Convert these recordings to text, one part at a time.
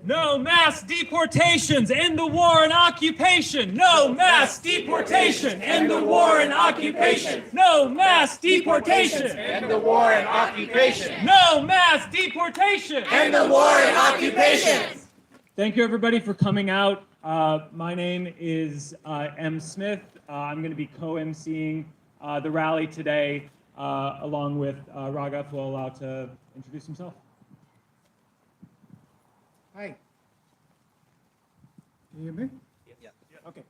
No mass deportations, end the war and occupation. No mass deportation, end the war and occupation. No mass deportation, End the war and occupation. no mass deportation. End the war and occupation. Thank you everybody for coming out. My name is M. Smith. I'm going to be co-emceeing the rally today along with Raghav, who I'll allow to introduce himself. Hi. Can you hear me? Yeah. Okay.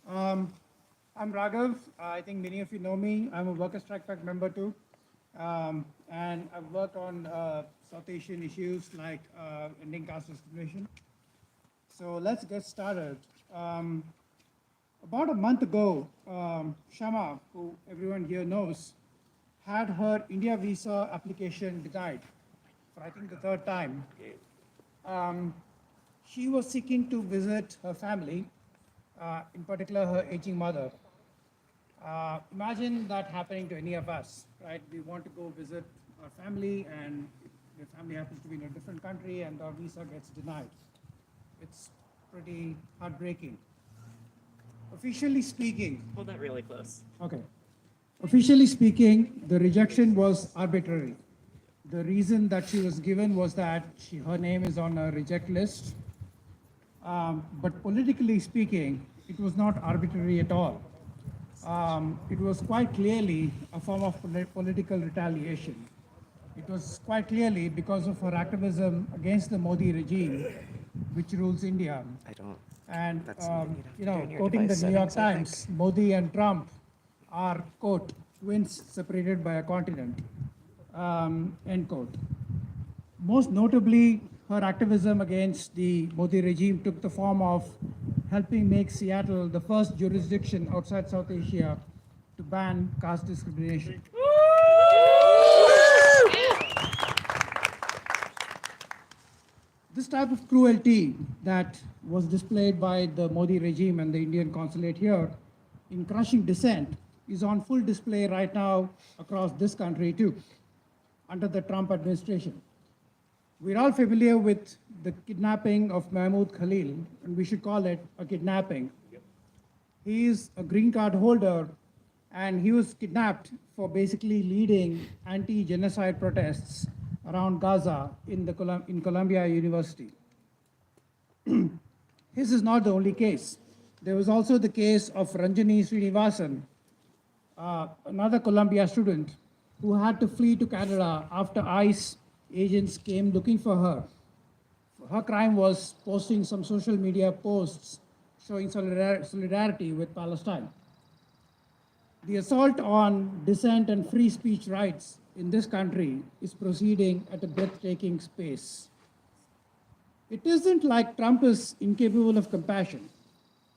I'm Raghav. I think many of you know me. I'm a Workers' Strike Back member too. And I've worked on South Asian issues like ending caste discrimination. So let's get started. About a month ago, Shama, who everyone here knows, had her India visa application denied for I think the third time. She was seeking to visit her family, in particular her aging mother. Imagine that happening to any of us, right? We want to go visit our family and the family happens to be in a different country and our visa gets denied. It's pretty heartbreaking. Officially speaking. Hold that really close. Okay. Officially speaking, the rejection was arbitrary. The reason that she was given was that her name is on a reject list. But politically speaking, it was not arbitrary at all. It was quite clearly a form of political retaliation. It was quite clearly because of her activism against the Modi regime, which rules India. I don't. And, you know, quoting the device New York settings, I Times, Modi and Trump are, quote, twins separated by a continent, end quote. Most notably, her activism against the Modi regime took the form of helping make Seattle the first jurisdiction outside South Asia to ban caste discrimination. This type of cruelty that was displayed by the Modi regime and the Indian consulate here in crushing dissent is on full display right now across this country too, under the Trump administration. We're all familiar with the kidnapping of Mahmoud Khalil, and we should call it a kidnapping. He is a green card holder, and he was kidnapped for basically leading anti-genocide protests around Gaza in Columbia University. His is not the only case. There was also the case of Ranjani Srinivasan, another Columbia student who had to flee to Canada after ICE agents came looking for her. Her crime was posting some social media posts showing solidarity with Palestine. The assault on dissent and free speech rights in this country is proceeding at a breathtaking pace. It isn't like Trump is incapable of compassion.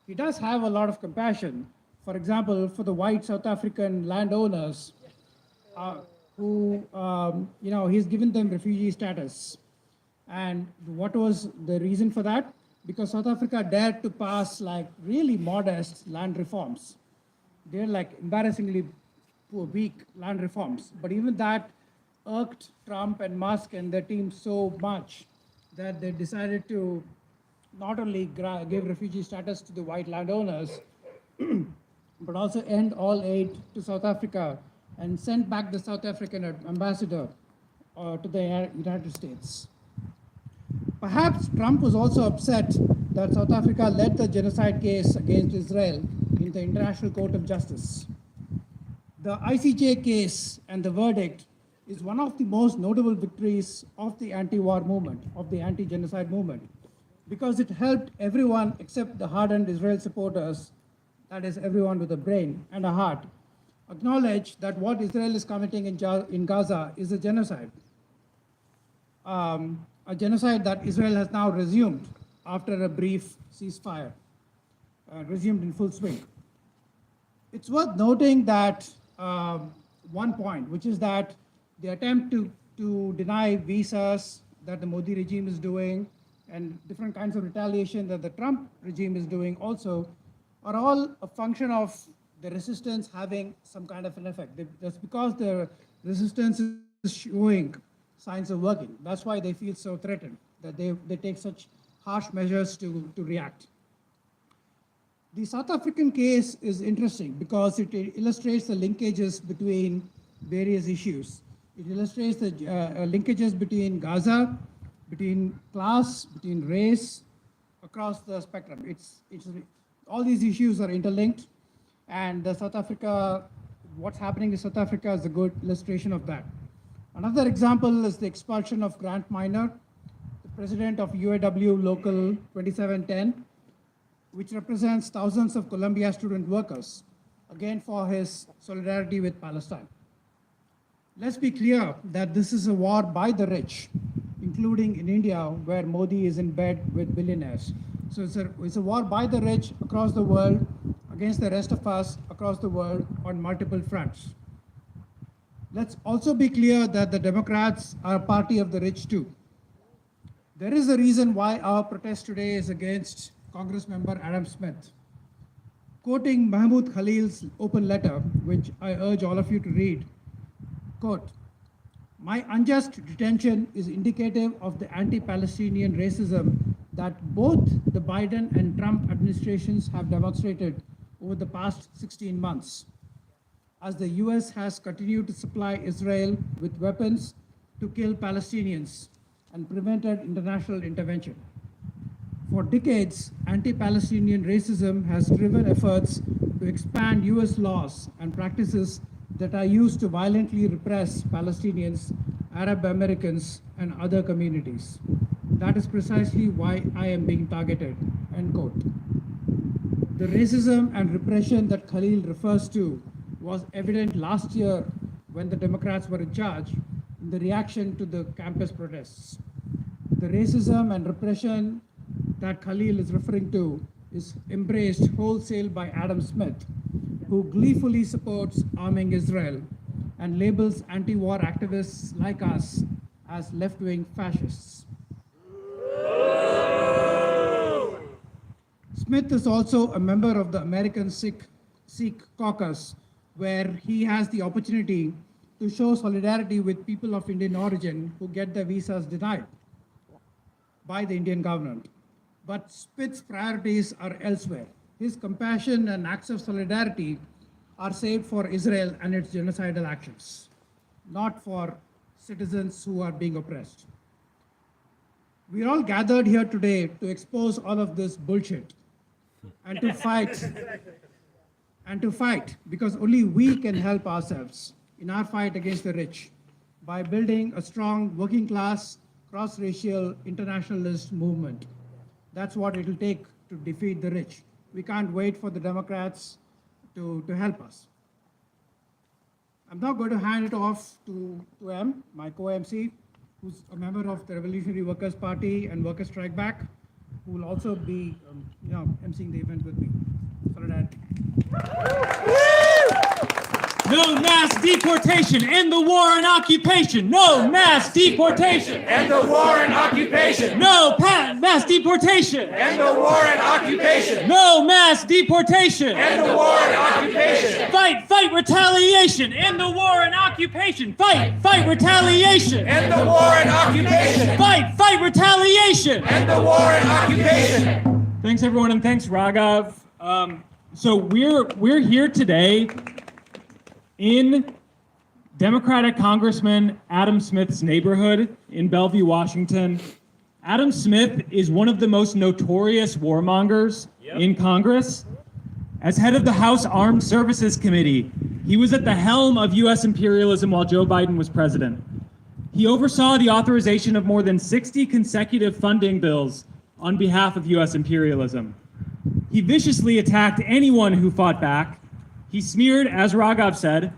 He does have a lot of compassion, for example, for the white South African landowners who, he's given them refugee status. And what was the reason for that? Because South Africa dared to pass like really modest land reforms. They're like embarrassingly weak land reforms. But even that irked Trump and Musk and their team so much that they decided to not only give refugee status to the white landowners, but also end all aid to South Africa and send back the South African ambassador to the United States. Perhaps Trump was also upset that South Africa led the genocide case against Israel in the International Court of Justice. The ICJ case and the verdict is one of the most notable victories of the anti-war movement, of the anti-genocide movement, because it helped everyone except the hardened Israel supporters, that is everyone with a brain and a heart, acknowledge that what Israel is committing in Gaza is a genocide that Israel has now resumed after a brief ceasefire, resumed in full swing. It's worth noting that one point, which is that the attempt to deny visas that the Modi regime is doing and different kinds of retaliation that the Trump regime is doing also are all a function of the resistance having some kind of an effect. Just because the resistance is showing signs of working. That's why they feel so threatened, that they take such harsh measures to react. The South African case is interesting because it illustrates the linkages between various issues. It illustrates the linkages between Gaza, between class, between race, across the spectrum. All these issues are interlinked, and what's happening in South Africa is a good illustration of that. Another example is the expulsion of Grant Minor, the president of UAW Local 2710, which represents thousands of Columbia student workers, again for his solidarity with Palestine. Let's be clear that this is a war by the rich, including in India, where Modi is in bed with billionaires. So it's a war by the rich across the world against the rest of us across the world on multiple fronts. Let's also be clear that the Democrats are a party of the rich too. There is a reason why our protest today is against Congress member Adam Smith. Quoting Mahmoud Khalil's open letter, which I urge all of you to read, quote, "My unjust detention is indicative of the anti-Palestinian racism that both the Biden and Trump administrations have demonstrated over the past 16 months, as the US has continued to supply Israel with weapons to kill Palestinians and prevented international intervention. For decades, anti-Palestinian racism has driven efforts to expand US laws and practices that are used to violently repress Palestinians, Arab Americans, and other communities. That is precisely why I am being targeted," end quote. The racism and repression that Khalil refers to was evident last year when the Democrats were in charge in the reaction to the campus protests. The racism and repression that Khalil is referring to is embraced wholesale by Adam Smith, who gleefully supports arming Israel and labels anti-war activists like us as left-wing fascists. Smith is also a member of the American Sikh caucus, where he has the opportunity to show solidarity with people of Indian origin who get their visas denied by the Indian government. But Smith's priorities are elsewhere. His compassion and acts of solidarity are saved for Israel and its genocidal actions, not for citizens who are being oppressed. We're all gathered here today to expose all of this bullshit and to fight, because only we can help ourselves in our fight against the rich by building a strong working class, cross-racial, internationalist movement. That's what it'll take to defeat the rich. We can't wait for the Democrats to help us. I'm now going to hand it off to M, my co-MC, who's a member of the Revolutionary Workers' Party and Workers' Strike Back, who will also be emceeing the event with me. Solidarity. No mass deportation! End the war and occupation! No mass deportation! End the war and occupation! No mass deportation! End the war and occupation! No mass deportation! End the war and occupation! Fight retaliation! End the war and occupation! Fight retaliation! End the war and occupation! Fight retaliation! End the war and occupation! Thanks everyone, and thanks Raghav. So we're here today in Democratic Congressman Adam Smith's neighborhood in Bellevue, Washington. Adam Smith is one of the most notorious warmongers in Congress. As head of the House Armed Services Committee, he was at the helm of U.S. imperialism while Joe Biden was president. He oversaw the authorization of more than 60 consecutive funding bills on behalf of U.S. imperialism. He viciously attacked anyone who fought back. He smeared, as Raghav said,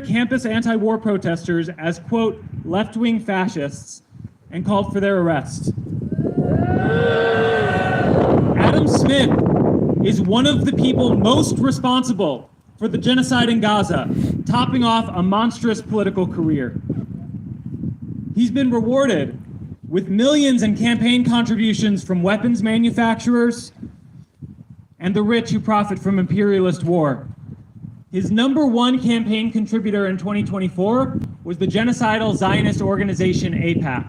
campus anti-war protesters as, quote, left-wing fascists and called for their arrest. Adam Smith is one of the people most responsible for the genocide in Gaza, topping off a monstrous political career. He's been rewarded with millions in campaign contributions from weapons manufacturers and the rich who profit from imperialist war. His #1 campaign contributor in 2024 was the genocidal Zionist organization AIPAC.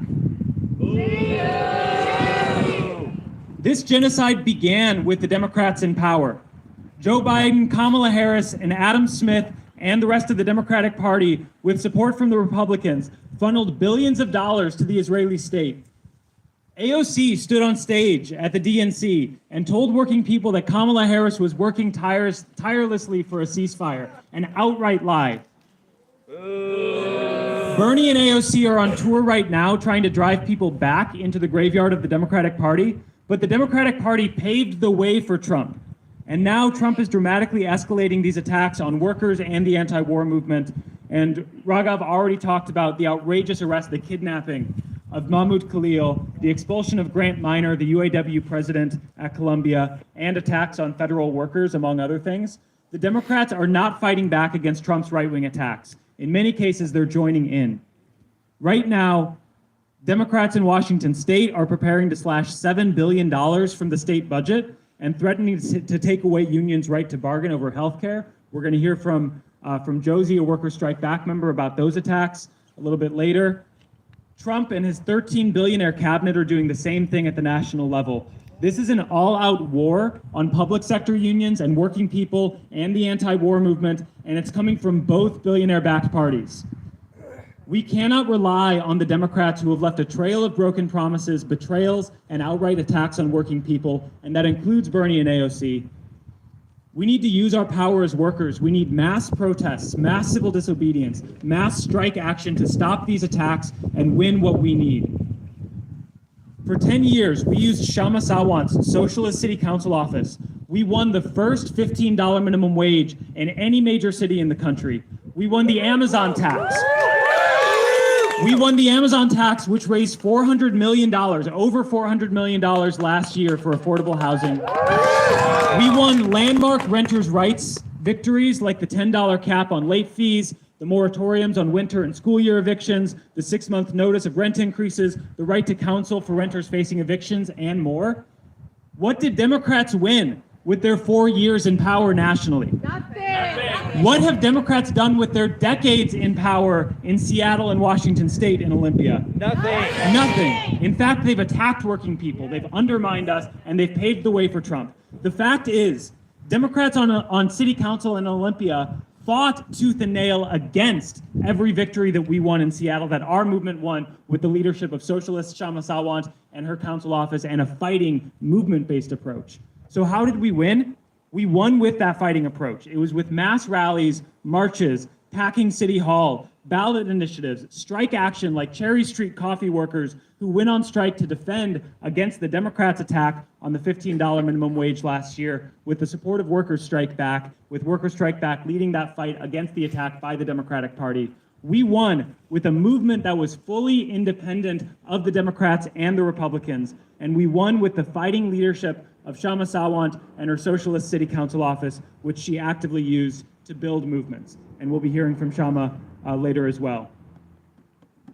This genocide began with the Democrats in power. Joe Biden, Kamala Harris, and Adam Smith and the rest of the Democratic Party, with support from the Republicans, funneled billions of dollars to the Israeli state. AOC stood on stage at the DNC and told working people that Kamala Harris was working tirelessly for a ceasefire, an outright lie. Bernie and AOC are on tour right now trying to drive people back into the graveyard of the Democratic Party, but the Democratic Party paved the way for Trump. And now Trump is dramatically escalating these attacks on workers and the anti-war movement. And Raghav already talked about the outrageous arrest, the kidnapping of Mahmoud Khalil, the expulsion of Grant Minor, the UAW president at Columbia, and attacks on federal workers, among other things. The Democrats are not fighting back against Trump's right-wing attacks. In many cases, they're joining in. Right now, Democrats in Washington state are preparing to slash $7 billion from the state budget and threatening to take away unions' right to bargain over health care. We're going to hear from Josie, a Workers' Strike Back member, about those attacks a little bit later. Trump and his 13 billionaire cabinet are doing the same thing at the national level. This is an all-out war on public sector unions and working people and the anti-war movement, and it's coming from both billionaire-backed parties. We cannot rely on the Democrats who have left a trail of broken promises, betrayals, and outright attacks on working people, and that includes Bernie and AOC. We need to use our power as workers. We need mass protests, mass civil disobedience, mass strike action to stop these attacks and win what we need. For 10 years, we used Shama Sawant's socialist city council office. We won the first $15 minimum wage in any major city in the country. We won the Amazon tax. We won the Amazon tax, which raised $400 million, over $400 million last year for affordable housing. We won landmark renters' rights victories like the $10 cap on late fees, the moratoriums on winter and school year evictions, the 6-month notice of rent increases, the right to counsel for renters facing evictions, and more. What did Democrats win with their 4 years in power nationally? Nothing. What have Democrats done with their decades in power in Seattle and Washington State and Olympia? Nothing. Nothing. In fact, they've attacked working people, they've undermined us, and they've paved the way for Trump. The fact is, Democrats on city council in Olympia fought tooth and nail against every victory that we won in Seattle, that our movement won with the leadership of socialist Shama Sawant and her council office and a fighting movement-based approach. So how did we win? We won with that fighting approach. It was with mass rallies, marches, packing City Hall, ballot initiatives, strike action like Cherry Street coffee workers who went on strike to defend against the Democrats' attack on the $15 minimum wage last year, with the support of Workers' Strike Back, with Workers' Strike Back leading that fight against the attack by the Democratic Party. We won with a movement that was fully independent of the Democrats and the Republicans, and we won with the fighting leadership of Shama Sawant and her socialist city council office, which she actively used to build movements. And we'll be hearing from Shama later as well.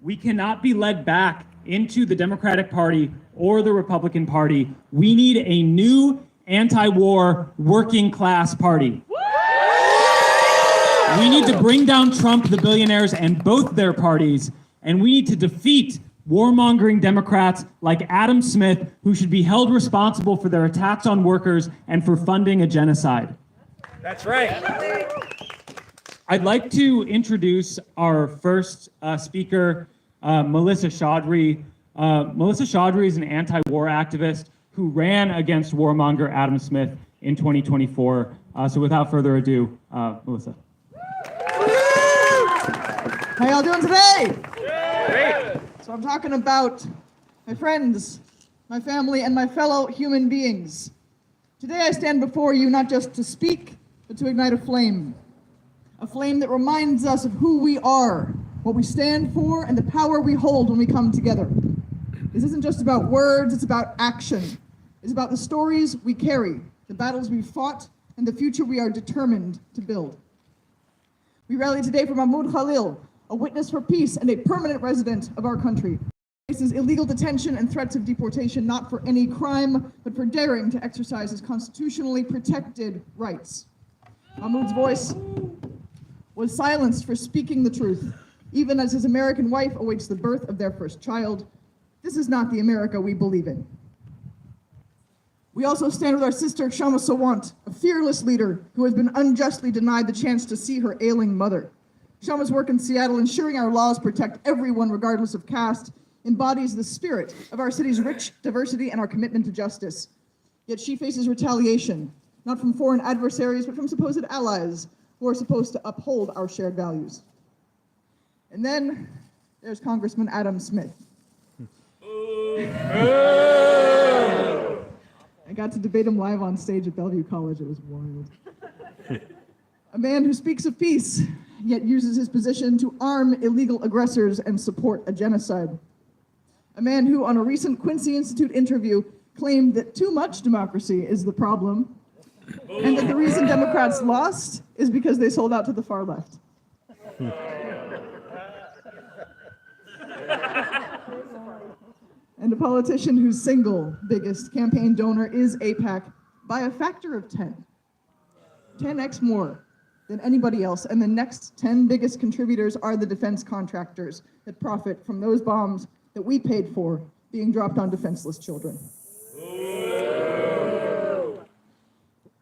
We cannot be led back into the Democratic Party or the Republican Party. We need a new anti-war working class party. We need to bring down Trump, the billionaires, and both their parties, and we need to defeat warmongering Democrats like Adam Smith, who should be held responsible for their attacks on workers and for funding a genocide. That's right. I'd like to introduce our first speaker, Melissa Chaudhry. Melissa Chaudhry is an anti-war activist who ran against warmonger Adam Smith in 2024. So without further ado, Melissa. How y'all doing today? Great. So I'm talking about my friends, my family, and my fellow human beings. Today I stand before you not just to speak, but to ignite a flame that reminds us of who we are, what we stand for, and the power we hold when we come together. This isn't just about words, it's about action. It's about the stories we carry, the battles we fought, and the future we are determined to build. We rally today for Mahmoud Khalil, a witness for peace and a permanent resident of our country. He faces illegal detention and threats of deportation, not for any crime, but for daring to exercise his constitutionally protected rights. Mahmoud's voice was silenced for speaking the truth. even as his American wife awaits the birth of their first child. This is not the America we believe in. We also stand with our sister Shama Sawant, a fearless leader who has been unjustly denied the chance to see her ailing mother. Shama's work in Seattle, ensuring our laws protect everyone regardless of caste, embodies the spirit of our city's rich diversity and our commitment to justice. Yet she faces retaliation, not from foreign adversaries, but from supposed allies who are supposed to uphold our shared values. And then there's Congressman Adam Smith. I got to debate him live on stage at Bellevue College. It was wild. A man who speaks of peace, yet uses his position to arm illegal aggressors and support a genocide. A man who, on a recent Quincy Institute interview, claimed that too much democracy is the problem, and that the reason Democrats lost is because they sold out to the far left. And a politician whose single biggest campaign donor is AIPAC by a factor of 10. 10x more than anybody else, and the next 10 biggest contributors are the defense contractors that profit from those bombs that we paid for being dropped on defenseless children.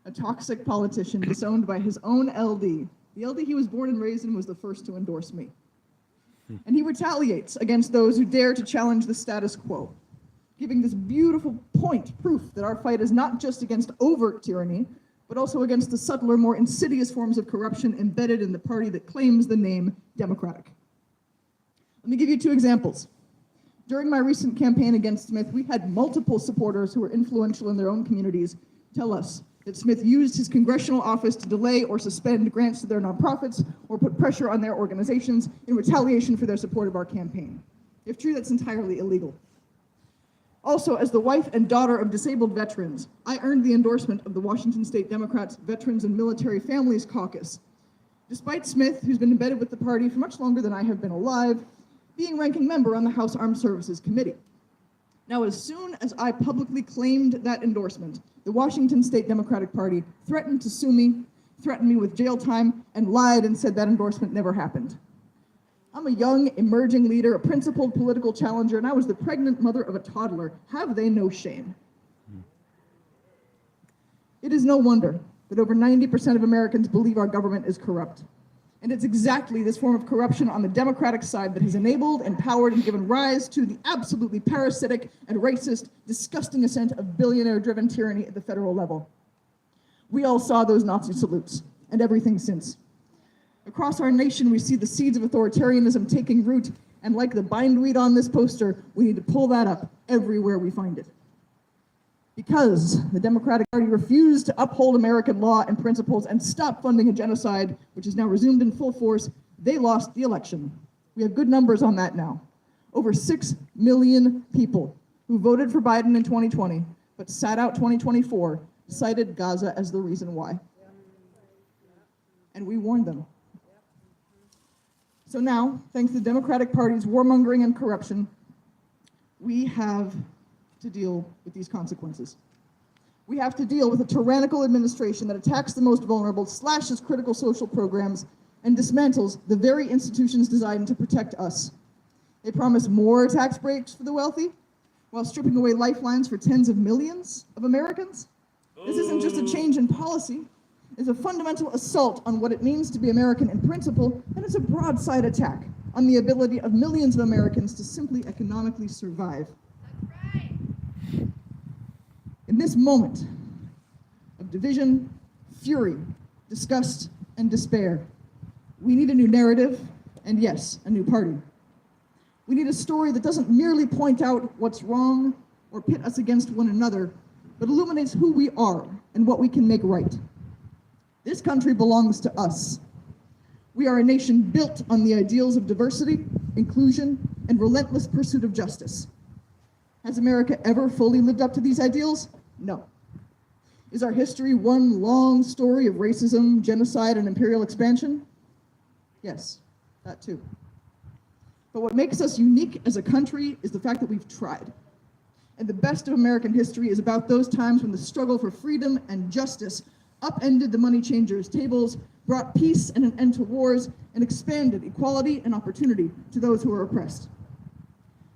A toxic politician disowned by his own LD. The LD he was born and raised in was the first to endorse me. And he retaliates against those who dare to challenge the status quo, giving this beautiful proof that our fight is not just against overt tyranny, but also against the subtler, more insidious forms of corruption embedded in the party that claims the name Democratic. Let me give you two examples. During my recent campaign against Smith, we had multiple supporters who were influential in their own communities tell us that Smith used his congressional office to delay or suspend grants to their nonprofits or put pressure on their organizations in retaliation for their support of our campaign. If true, that's entirely illegal. Also, as the wife and daughter of disabled veterans, I earned the endorsement of the Washington State Democrats' Veterans and Military Families Caucus, despite Smith, who's been embedded with the party for much longer than I have been alive, being ranking member on the House Armed Services Committee. Now, as soon as I publicly claimed that endorsement, the Washington State Democratic Party threatened to sue me, threatened me with jail time, and lied and said that endorsement never happened. I'm a young, emerging leader, a principled political challenger, and I was the pregnant mother of a toddler. Have they no shame? It is no wonder that over 90% of Americans believe our government is corrupt. And it's exactly this form of corruption on the Democratic side that has enabled, empowered, and given rise to the absolutely parasitic and racist, disgusting ascent of billionaire-driven tyranny at the federal level. We all saw those Nazi salutes, and everything since. Across our nation, we see the seeds of authoritarianism taking root, and like the bindweed on this poster, we need to pull that up everywhere we find it. Because the Democratic Party refused to uphold American law and principles and stop funding a genocide, which is now resumed in full force, they lost the election. We have good numbers on that now. Over 6 million people who voted for Biden in 2020, but sat out 2024, cited Gaza as the reason why. And we warned them. So now, thanks to the Democratic Party's warmongering and corruption, we have to deal with these consequences. We have to deal with a tyrannical administration that attacks the most vulnerable, slashes critical social programs, and dismantles the very institutions designed to protect us. They promise more tax breaks for the wealthy, while stripping away lifelines for tens of millions of Americans. This isn't just a change in policy. It's a fundamental assault on what it means to be American in principle, and it's a broadside attack on the ability of millions of Americans to simply economically survive. In this moment of division, fury, disgust, and despair, we need a new narrative, and yes, a new party. We need a story that doesn't merely point out what's wrong or pit us against one another, but illuminates who we are and what we can make right. This country belongs to us. We are a nation built on the ideals of diversity, inclusion, and relentless pursuit of justice. Has America ever fully lived up to these ideals? No. Is our history one long story of racism, genocide, and imperial expansion? Yes, that too. But what makes us unique as a country is the fact that we've tried. And the best of American history is about those times when the struggle for freedom and justice upended the money changers' tables, brought peace and an end to wars, and expanded equality and opportunity to those who are oppressed.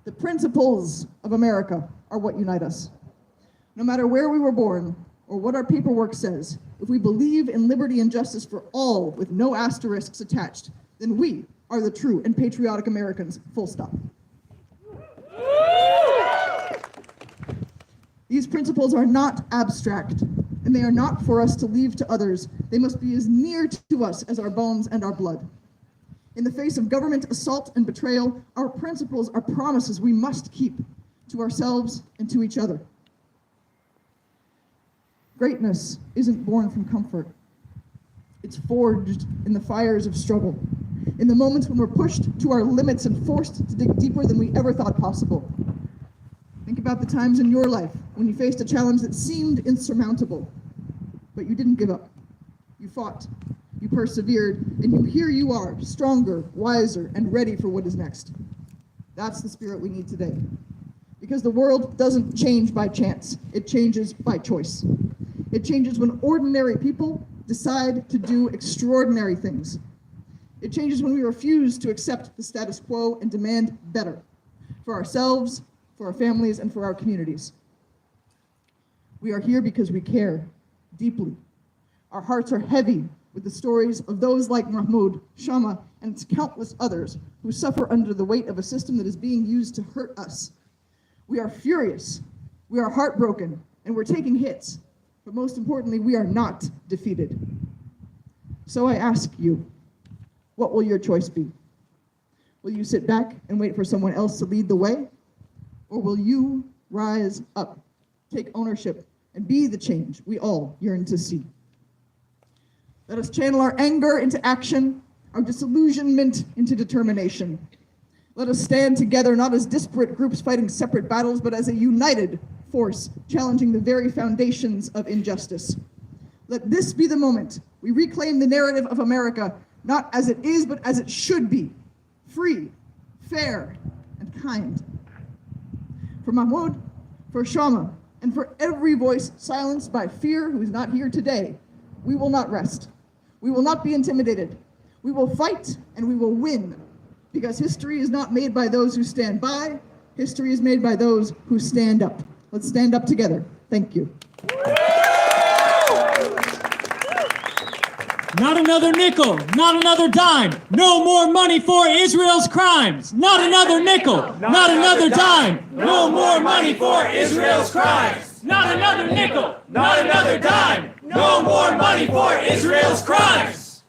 The principles of America are what unite us. No matter where we were born or what our paperwork says, if we believe in liberty and justice for all with no asterisks attached, then we are the true and patriotic Americans, full stop. These principles are not abstract, and they are not for us to leave to others. They must be as near to us as our bones and our blood. In the face of government assault and betrayal, our principles are promises we must keep to ourselves and to each other. Greatness isn't born from comfort. It's forged in the fires of struggle, in the moments when we're pushed to our limits and forced to dig deeper than we ever thought possible. Think about the times in your life when you faced a challenge that seemed insurmountable, but you didn't give up. You fought, you persevered, and here you are, stronger, wiser, and ready for what is next. That's the spirit we need today. Because the world doesn't change by chance, it changes by choice. It changes when ordinary people decide to do extraordinary things. It changes when we refuse to accept the status quo and demand better for ourselves, for our families, and for our communities. We are here because we care deeply. Our hearts are heavy with the stories of those like Mahmoud, Shama, and countless others who suffer under the weight of a system that is being used to hurt us. We are furious, we are heartbroken, and we're taking hits. But most importantly, we are not defeated. So I ask you, what will your choice be? Will you sit back and wait for someone else to lead the way? Or will you rise up, take ownership, and be the change we all yearn to see? Let us channel our anger into action, our disillusionment into determination. Let us stand together not as disparate groups fighting separate battles, but as a united force challenging the very foundations of injustice. Let this be the moment we reclaim the narrative of America, not as it is, but as it should be, free, fair, and kind. For Mahmoud, for Shama, and for every voice silenced by fear who is not here today, we will not rest. We will not be intimidated. We will fight and we will win, because history is not made by those who stand by. History is made by those who stand up. Let's stand up together. Thank you. Not another nickel, not another dime, no more money for Israel's crimes. Not another nickel, not another dime, no more money for Israel's crimes. Not another nickel, not another dime, no more money for Israel's crimes.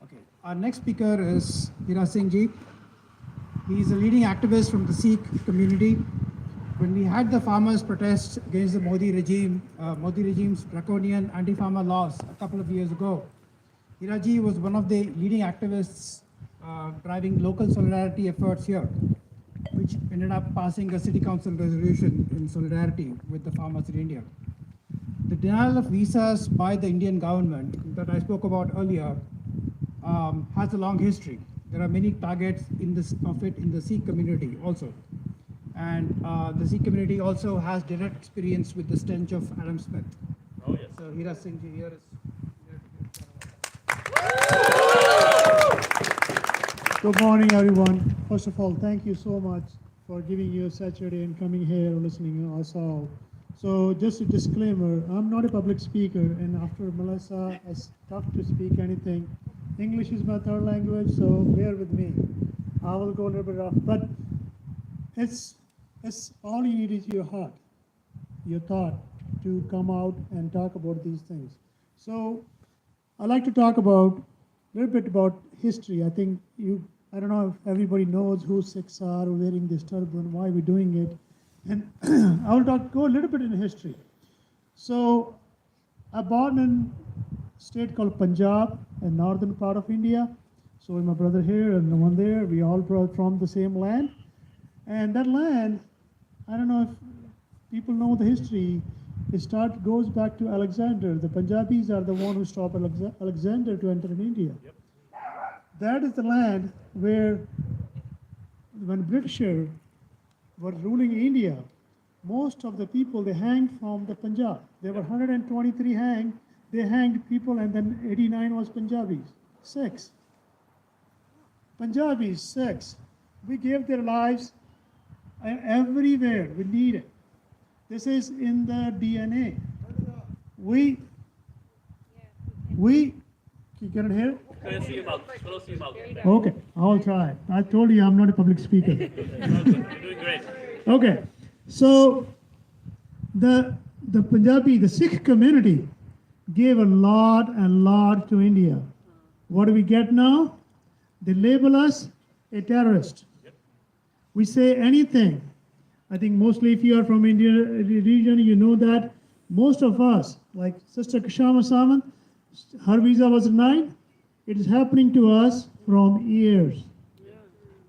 Okay, our next speaker is Hira Singh Ji. He is a leading activist from the Sikh community. When we had the farmers' protests against the Modi regime's draconian anti-farmer laws a couple of years ago, Hiraji was one of the leading activists driving local solidarity efforts here, which ended up passing a city council resolution in solidarity with the farmers in India. The denial of visas by the Indian government that I spoke about earlier has a long history. There are many targets in the Sikh community also. And the Sikh community also has direct experience with the stench of Adam Smith. Oh, yes. So Hira Singh Ji here is. Good morning, everyone. First of all, thank you so much for giving you such a day and coming here and listening to us all. So just a disclaimer, I'm not a public speaker, and after Melissa, it's tough to speak anything. English is my third language, so bear with me. I will go a little bit off, but it's all you need is your heart, your thought to come out and talk about these things. So I'd like to talk about a little bit about history. I don't know if everybody knows who Sikhs are, wearing this turban, why we're doing it. And I will go a little bit in history. So I'm born in a state called Punjab, a northern part of India. So my brother here and the one there, we all brought from the same land. And that land, I don't know if people know the history, goes back to Alexander. The Punjabis are the one who stopped Alexander to enter in India. Yep. That is the land where, when British were ruling India, most of the people they hanged from the Punjab. There were 123 hanged. They hanged people, and then 89 was Punjabis. Sikhs. Punjabis, Sikhs. We gave their lives everywhere. We need it. This is in the DNA. We can you get it here? Close to your mouth. Close to your mouth. Okay, I'll try. I told you I'm not a public speaker. You're doing great. Okay, so the Punjabi, the Sikh community gave a lot to India. What do we get now? They label us a terrorist. We say anything. I think mostly if you are from India region, you know that most of us, like Sister Shama Sawant, her visa was denied. It is happening to us from years.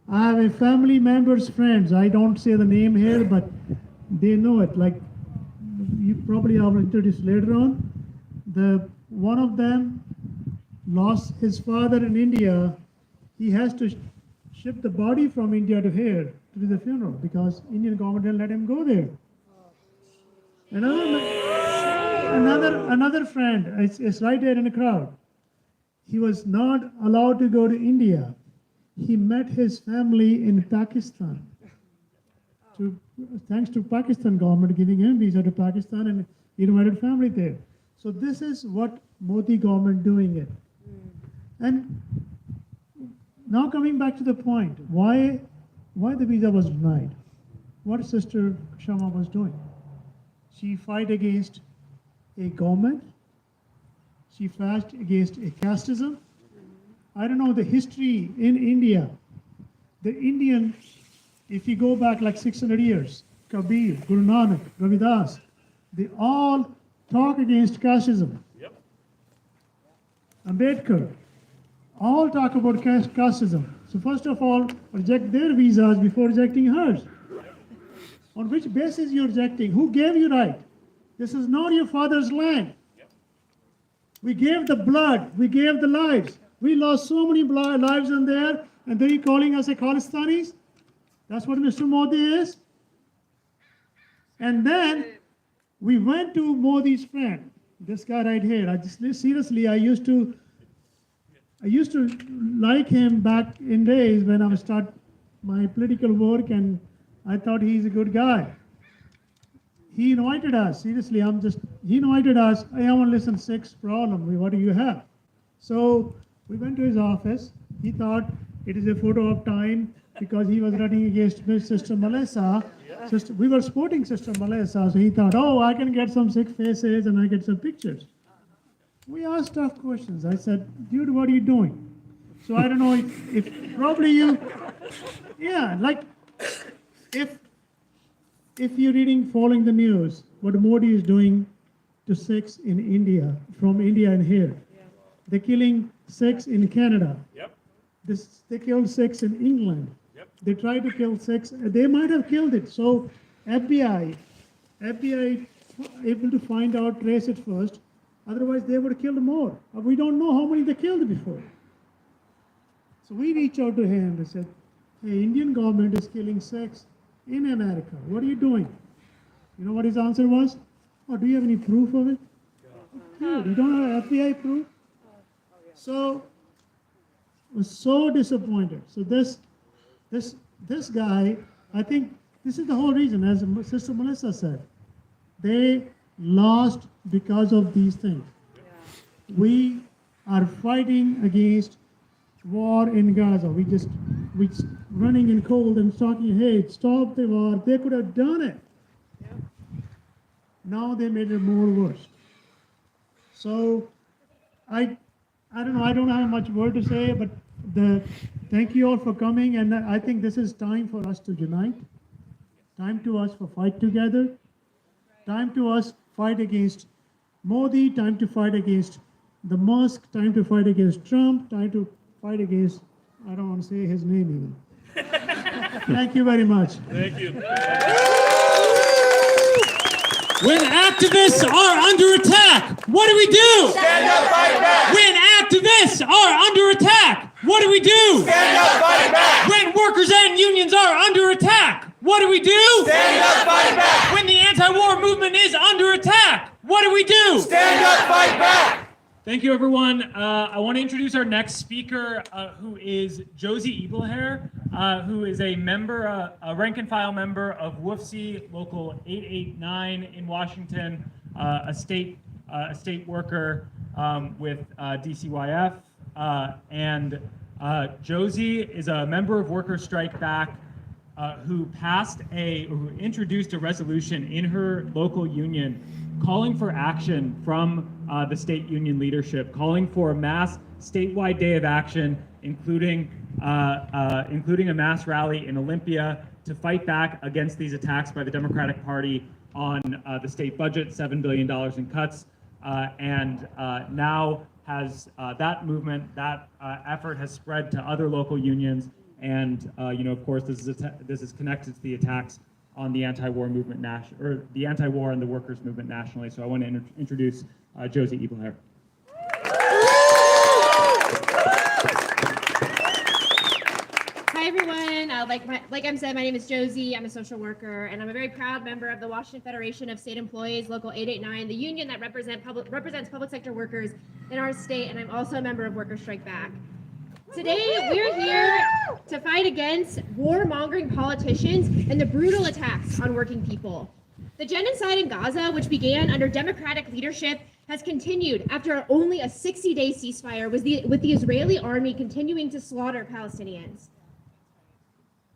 I have a family member's friends. I don't say the name here, but they know it. Like you probably I will introduce later on. One of them lost his father in India. He has to ship the body from India to here to do the funeral because Indian government didn't let him go there. Another friend, it's right there in the crowd. He was not allowed to go to India. He met his family in Pakistan. Thanks to Pakistan government giving him visa to Pakistan, and he invited family there. So this is what Modi government doing it. And now coming back to the point, why the visa was denied? What Sister Shama was doing? She fight against a government. She fought against a casteism. I don't know the history in India. The Indian, if you go back like 600 years, Kabir, Guru Nanak, Ravidas, they all talk against casteism. Yep. Ambedkar, all talk about casteism. So first of all, reject their visas before rejecting hers. On which basis you're rejecting? Who gave you right? This is not your father's land. We gave the blood, we gave the lives. We lost so many lives in there, and then you're calling us a Khalistanis? That's what Mr. Modi is? And then we went to Modi's friend, this guy right here. I used to like him back in days when I was start my political work, and I thought he's a good guy. He invited us, seriously, he invited us, I want to listen Sikh's problem, what do you have? So we went to his office. He thought it is a photo of time because he was running against Sister Melissa. We were supporting Sister Melissa, so he thought, oh, I can get some Sikh faces and I get some pictures. We asked tough questions. I said, dude, what are you doing? So I don't know if probably you, yeah, like if you're following the news, what Modi is doing to Sikhs in India, from India and here. They're killing Sikhs in Canada. Yep. They killed Sikhs in England. Yep. They tried to kill Sikhs. They might have killed it. So FBI able to find out, trace it first. Otherwise, they would have killed more. We don't know how many they killed before. So we reached out to him and said, hey, Indian government is killing Sikhs in America. What are you doing? You know what his answer was? Oh, do you have any proof of it? Dude, you don't have FBI proof? So I was so disappointed. So this guy, I think this is the whole reason, as Sister Melissa said, they lost because of these things. We are fighting against war in Gaza. We running in cold and talking, hey, stop the war. They could have done it. Now they made it more worse. So I don't know. I don't have much word to say, but thank you all for coming. And I think this is time for us to unite. Time to us for fight together. Time to us fight against Modi. Time to fight against the Musk. Time to fight against Trump. Time to fight against, I don't want to say his name even. Thank you very much. Thank you. When activists are under attack, what do we do? Stand up, fight back. When activists are under attack, what do we do? Stand up, fight back. When workers and unions are under attack, what do we do? Stand up, fight back. When the anti-war movement is under attack. What do we do? Stand up, fight back. Thank you, everyone. I want to introduce our next speaker, who is Josie Ebelhair, who is a member, a rank and file member of WFC Local 889 in Washington, a state worker with DCYF, and Josie is a member of Workers Strike Back, who introduced a resolution in her local union calling for action from the state union leadership, calling for a mass statewide day of action, including a mass rally in Olympia to fight back against these attacks by the Democratic Party on the state budget, $7 billion in cuts, and now has that movement, that effort has spread to other local unions, and of course, this is connected to the attacks on the anti-war movement or the anti-war and the workers movement nationally. So I want to introduce Josie Ebelhair. Hi everyone. Like I'm said, my name is Josie. I'm a social worker, and I'm a very proud member of the Washington Federation of State Employees, Local 889, the union that represents public sector workers in our state, and I'm also a member of Workers Strike Back. Today, we're here to fight against warmongering politicians and the brutal attacks on working people. The genocide in Gaza, which began under Democratic leadership, has continued after only a 60-day ceasefire with the Israeli army continuing to slaughter Palestinians.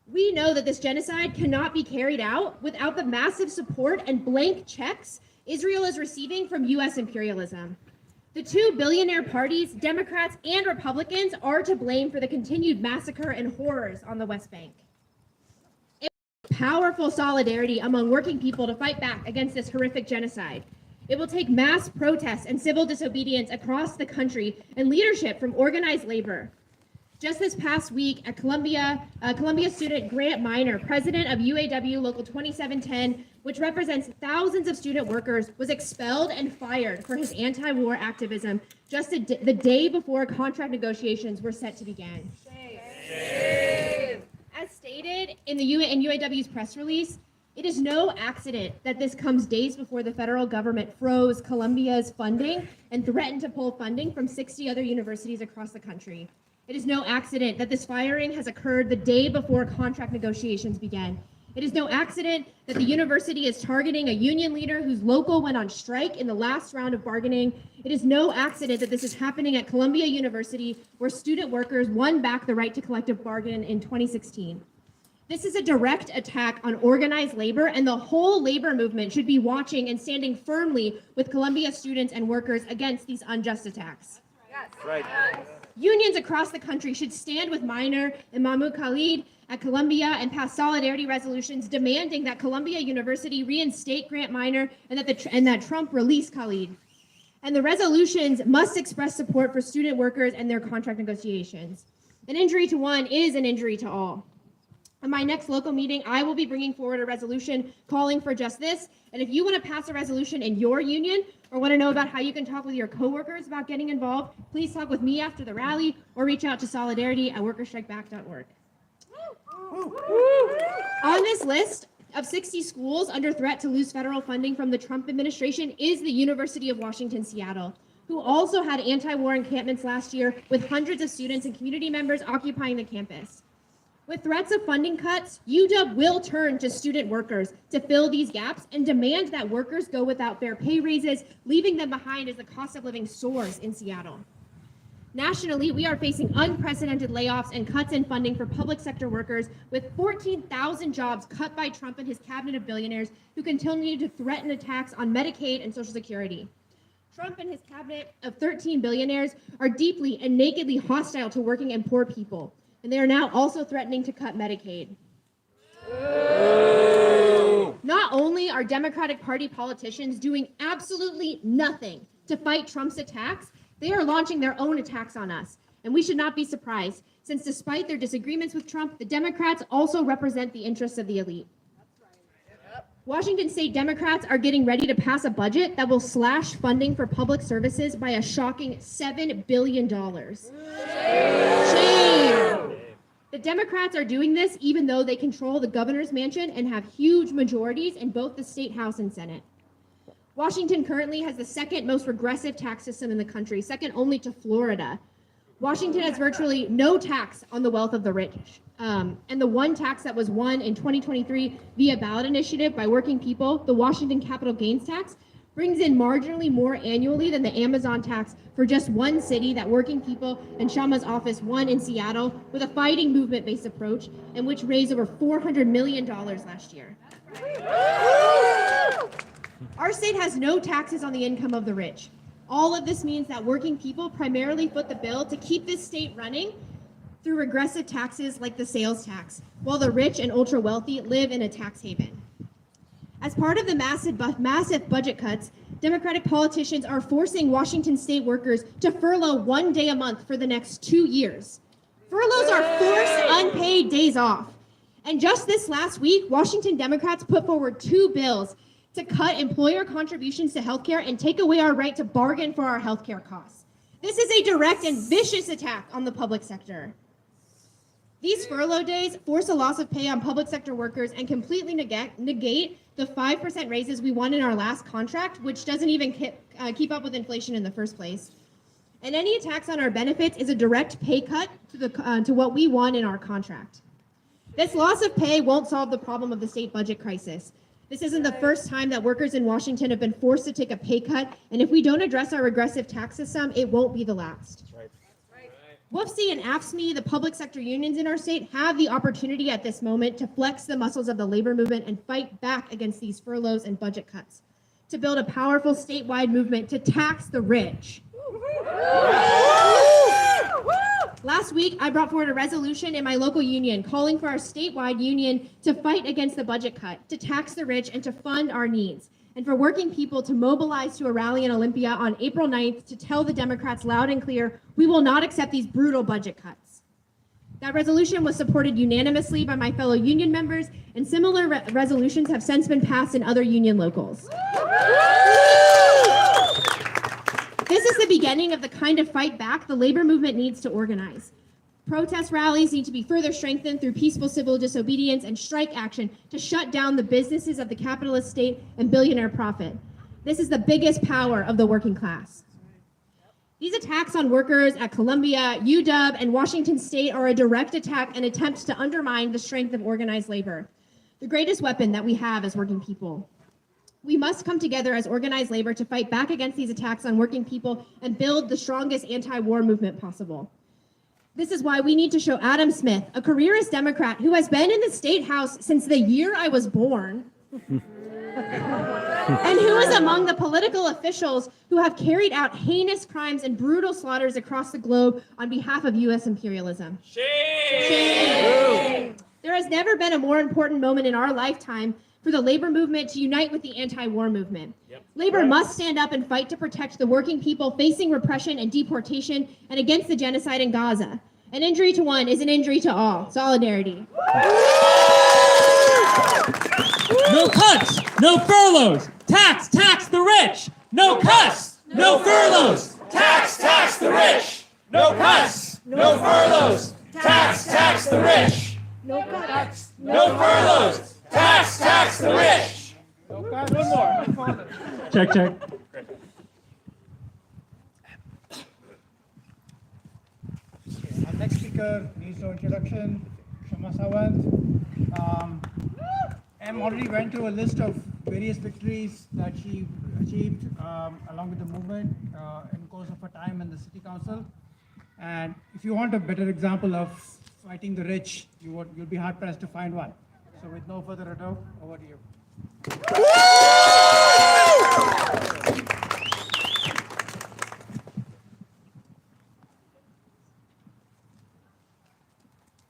We know that this genocide cannot be carried out without the massive support and blank checks Israel is receiving from U.S. imperialism. The two billionaire parties, Democrats and Republicans, are to blame for the continued massacre and horrors on the West Bank. It will take powerful solidarity among working people to fight back against this horrific genocide. It will take mass protests and civil disobedience across the country and leadership from organized labor. Just this past week at Columbia student Grant Minor, president of UAW Local 2710, which represents thousands of student workers, was expelled and fired for his anti-war activism just the day before contract negotiations were set to begin. Shame. As stated in UAW's press release, it is no accident that this comes days before the federal government froze Columbia's funding and threatened to pull funding from 60 other universities across the country. It is no accident that this firing has occurred the day before contract negotiations began. It is no accident that the university is targeting a union leader whose local went on strike in the last round of bargaining. It is no accident that this is happening at Columbia University, where student workers won back the right to collective bargain in 2016. This is a direct attack on organized labor, and the whole labor movement should be watching and standing firmly with Columbia students and workers against these unjust attacks. Yes. Right. Unions across the country should stand with Minor and Mahmoud Khalil at Columbia and pass solidarity resolutions demanding that Columbia University reinstate Grant Minor and that Trump release Khalil. And the resolutions must express support for student workers and their contract negotiations. An injury to one is an injury to all. At my next local meeting, I will be bringing forward a resolution calling for just this. And if you want to pass a resolution in your union or want to know about how you can talk with your coworkers about getting involved, please talk with me after the rally or reach out to solidarity@workersstrikeback.org. On this list of 60 schools under threat to lose federal funding from the Trump administration is the University of Washington, Seattle, who also had anti-war encampments last year with hundreds of students and community members occupying the campus. With threats of funding cuts, UW will turn to student workers to fill these gaps and demand that workers go without fair pay raises, leaving them behind as the cost of living soars in Seattle. Nationally, we are facing unprecedented layoffs and cuts in funding for public sector workers, with 14,000 jobs cut by Trump and his cabinet of billionaires who continue to threaten attacks on Medicaid and Social Security. Trump and his cabinet of 13 billionaires are deeply and nakedly hostile to working and poor people. And they are now also threatening to cut Medicaid. Not only are Democratic Party politicians doing absolutely nothing to fight Trump's attacks, they are launching their own attacks on us. And we should not be surprised, since despite their disagreements with Trump, the Democrats also represent the interests of the elite. Washington State Democrats are getting ready to pass a budget that will slash funding for public services by a shocking $7 billion. Shame! The Democrats are doing this even though they control the governor's mansion and have huge majorities in both the state house and Senate. Washington currently has the second most regressive tax system in the country, second only to Florida. Washington has virtually no tax on the wealth of the rich. And the one tax that was won in 2023 via ballot initiative by working people, the Washington capital gains tax, brings in marginally more annually than the Amazon tax for just one city that working people and Shama's office won in Seattle with a fighting movement-based approach, and which raised over $400 million last year. Our state has no taxes on the income of the rich. All of this means that working people primarily foot the bill to keep this state running through regressive taxes like the sales tax, while the rich and ultra wealthy live in a tax haven. As part of the massive budget cuts, Democratic politicians are forcing Washington state workers to furlough 1 day a month for the next 2 years. Furloughs are forced unpaid days off. And just this last week, Washington Democrats put forward 2 bills to cut employer contributions to healthcare and take away our right to bargain for our healthcare costs. This is a direct and vicious attack on the public sector. These furlough days force a loss of pay on public sector workers and completely negate the 5% raises we won in our last contract, which doesn't even keep up with inflation in the first place. And any attacks on our benefits is a direct pay cut to what we won in our contract. This loss of pay won't solve the problem of the state budget crisis. This isn't the first time that workers in Washington have been forced to take a pay cut, and if we don't address our regressive tax system, it won't be the last. WFC and AFSCME, the public sector unions in our state, have the opportunity at this moment to flex the muscles of the labor movement and fight back against these furloughs and budget cuts, to build a powerful statewide movement to tax the rich. Last week, I brought forward a resolution in my local union calling for our statewide union to fight against the budget cut, to tax the rich, and to fund our needs, and for working people to mobilize to a rally in Olympia on April 9th to tell the Democrats loud and clear, we will not accept these brutal budget cuts. That resolution was supported unanimously by my fellow union members, and similar resolutions have since been passed in other union locals. This is the beginning of the kind of fight back the labor movement needs to organize. Protest rallies need to be further strengthened through peaceful civil disobedience and strike action to shut down the businesses of the capitalist state and billionaire profit. This is the biggest power of the working class. These attacks on workers at Columbia, UW, and Washington State are a direct attack and attempt to undermine the strength of organized labor, the greatest weapon that we have as working people. We must come together as organized labor to fight back against these attacks on working people and build the strongest anti-war movement possible. This is why we need to show Adam Smith, a careerist Democrat who has been in the state house since the year I was born, and who is among the political officials who have carried out heinous crimes and brutal slaughters across the globe on behalf of U.S. imperialism. Shame! There has never been a more important moment in our lifetime for the labor movement to unite with the anti-war movement. Labor must stand up and fight to protect the working people facing repression and deportation and against the genocide in Gaza. An injury to one is an injury to all. Solidarity. No cuts, no furloughs, tax the rich. No cuts, no furloughs, Tax the rich. No cuts. No furloughs. Tax the rich. No cuts. No furloughs. Tax the rich. One more. Check. Our next speaker needs no introduction, Shama Sawant. Em already went through a list of various victories that she achieved along with the movement in the course of her time in the city council. And if you want a better example of fighting the rich, you'll be hard pressed to find one. So with no further ado, over to you.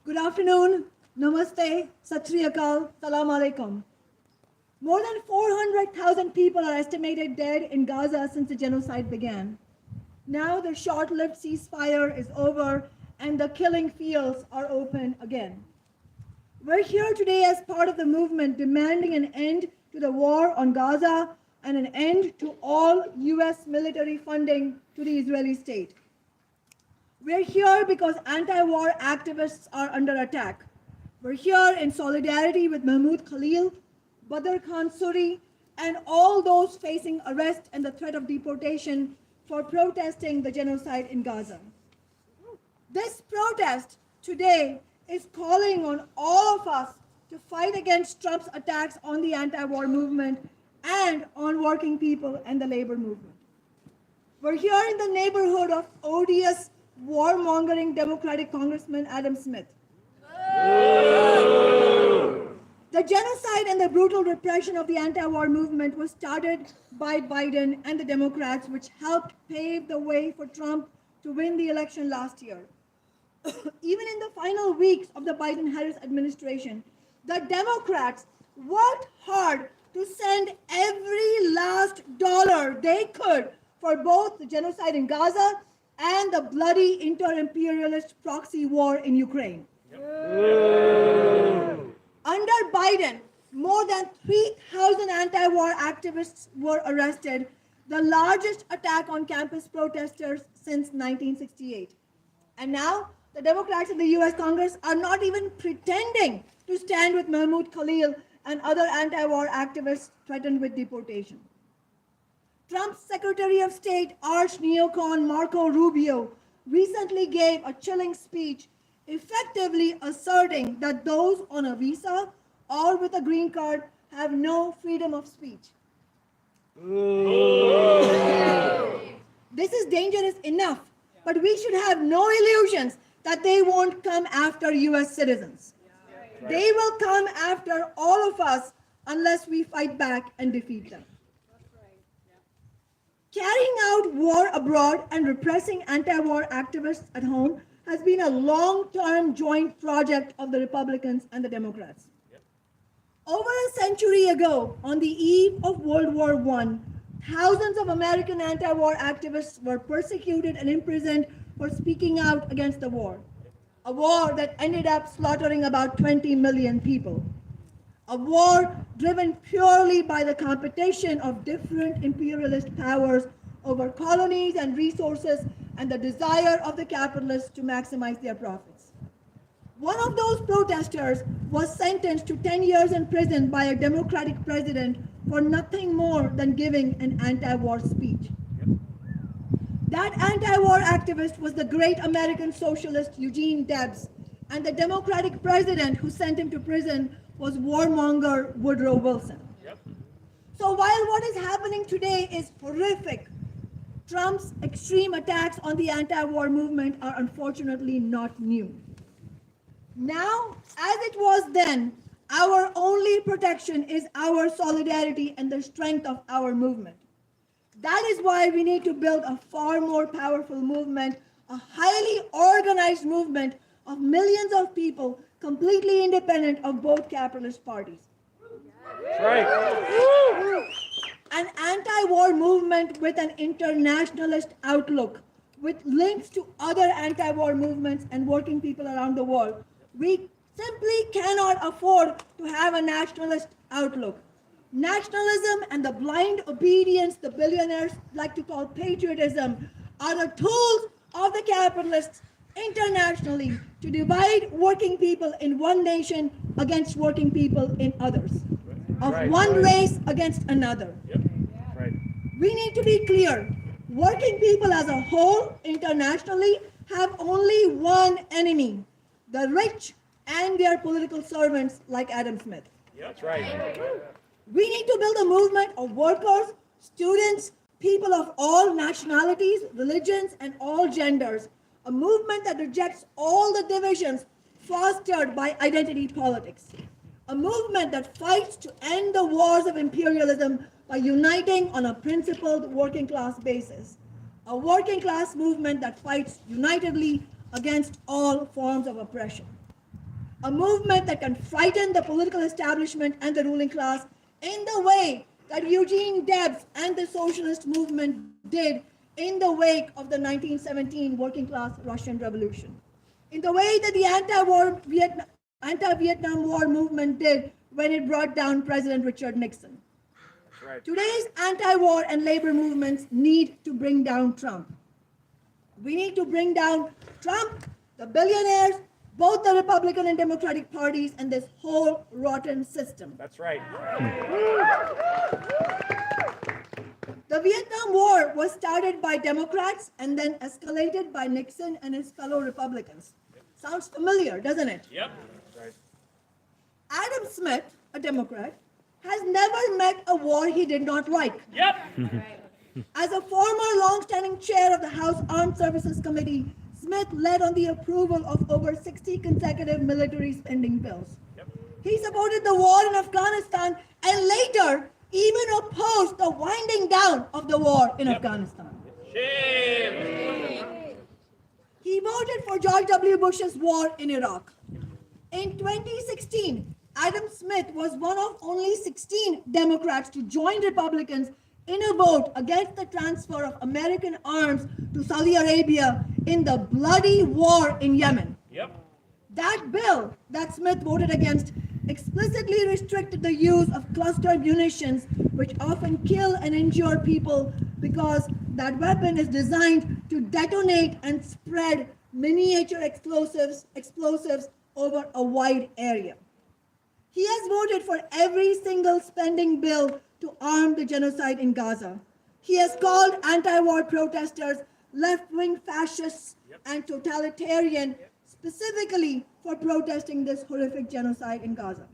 Good afternoon, namaste, sat sri akal, salam alaikum. More than 400,000 people are estimated dead in Gaza since the genocide began. Now the short-lived ceasefire is over and the killing fields are open again. We're here today as part of the movement demanding an end to the war on Gaza and an end to all US military funding to the Israeli state. We're here because anti-war activists are under attack. We're here in solidarity with Mahmoud Khalil, Badr Khan Suri, and all those facing arrest and the threat of deportation for protesting the genocide in Gaza. This protest today is calling on all of us to fight against Trump's attacks on the anti-war movement and on working people and the labor movement. We're here in the neighborhood of odious, warmongering Democratic Congressman Adam Smith. The genocide and the brutal repression of the anti-war movement was started by Biden and the Democrats, which helped pave the way for Trump to win the election last year. Even in the final weeks of the Biden-Harris administration, the Democrats worked hard to send every last dollar they could for both the genocide in Gaza and the bloody inter-imperialist proxy war in Ukraine. Under Biden, more than 3,000 anti-war activists were arrested, the largest attack on campus protesters since 1968. And now, the Democrats in the US Congress are not even pretending to stand with Mahmoud Khalil and other anti-war activists threatened with deportation. Trump's Secretary of State, arch neocon Marco Rubio, recently gave a chilling speech effectively asserting that those on a visa or with a green card have no freedom of speech. This is dangerous enough, but we should have no illusions that they won't come after US citizens. They will come after all of us unless we fight back and defeat them. Carrying out war abroad and repressing anti-war activists at home has been a long-term joint project of the Republicans and the Democrats. Over a century ago, on the eve of World War I, thousands of American anti-war activists were persecuted and imprisoned for speaking out against the war, a war that ended up slaughtering about 20 million people. A war driven purely by the competition of different imperialist powers over colonies and resources and the desire of the capitalists to maximize their profits. One of those protesters was sentenced to 10 years in prison by a Democratic president for nothing more than giving an anti-war speech. That anti-war activist was the great American socialist Eugene Debs, and the Democratic president who sent him to prison was warmonger Woodrow Wilson. So while what is happening today is horrific, Trump's extreme attacks on the anti-war movement are unfortunately not new. Now, as it was then, our only protection is our solidarity and the strength of our movement. That is why we need to build a far more powerful movement, a highly organized movement of millions of people completely independent of both capitalist parties. Right. An anti-war movement with an internationalist outlook, with links to other anti-war movements and working people around the world. We simply cannot afford to have a nationalist outlook. Nationalism and the blind obedience the billionaires like to call patriotism are the tools of the capitalists internationally to divide working people in one nation against working people in others, of one race against another. We need to be clear. Working people as a whole internationally have only one enemy, the rich and their political servants like Adam Smith. That's right. We need to build a movement of workers, students, people of all nationalities, religions, and all genders. A movement that rejects all the divisions fostered by identity politics. A movement that fights to end the wars of imperialism by uniting on a principled working class basis. A working class movement that fights unitedly against all forms of oppression. A movement that can frighten the political establishment and the ruling class in the way that Eugene Debs and the socialist movement did in the wake of the 1917 working class Russian Revolution. In the way that the anti-Vietnam War movement did when it brought down President Richard Nixon. Today's anti-war and labor movements need to bring down Trump. We need to bring down Trump, the billionaires, both the Republican and Democratic parties, and this whole rotten system. That's right. The Vietnam War was started by Democrats and then escalated by Nixon and his fellow Republicans. Sounds familiar, doesn't it? Yep. Adam Smith, a Democrat, has never met a war he did not like. Yep. As a former long-standing chair of the House Armed Services Committee, Smith led on the approval of over 60 consecutive military spending bills. Yep. He supported the war in Afghanistan and later even opposed the winding down of the war in Afghanistan. Shame. He voted for George W. Bush's war in Iraq. In 2016, Adam Smith was one of only 16 Democrats to join Republicans in a vote against the transfer of American arms to Saudi Arabia in the bloody war in Yemen. Yep. That bill that Smith voted against explicitly restricted the use of cluster munitions, which often kill and injure people because that weapon is designed to detonate and spread miniature explosives over a wide area. He has voted for every single spending bill to arm the genocide in Gaza. He has called anti-war protesters left-wing fascists and totalitarian specifically for protesting this horrific genocide in Gaza.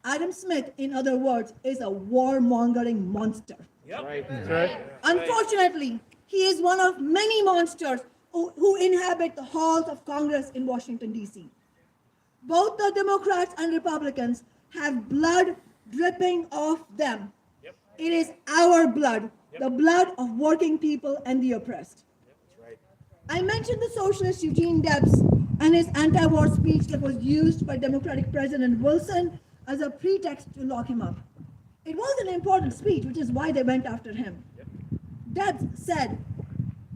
Adam Smith, in other words, is a warmongering monster. Yep. Right. That's right. Unfortunately, he is one of many monsters who inhabit the halls of Congress in Washington, D.C. Both the Democrats and Republicans have blood dripping off them. Yep. It is our blood, the blood of working people and the oppressed. That's right. I mentioned the socialist Eugene Debs and his anti-war speech that was used by Democratic President Wilson as a pretext to lock him up. It was an important speech, which is why they went after him. Debs said,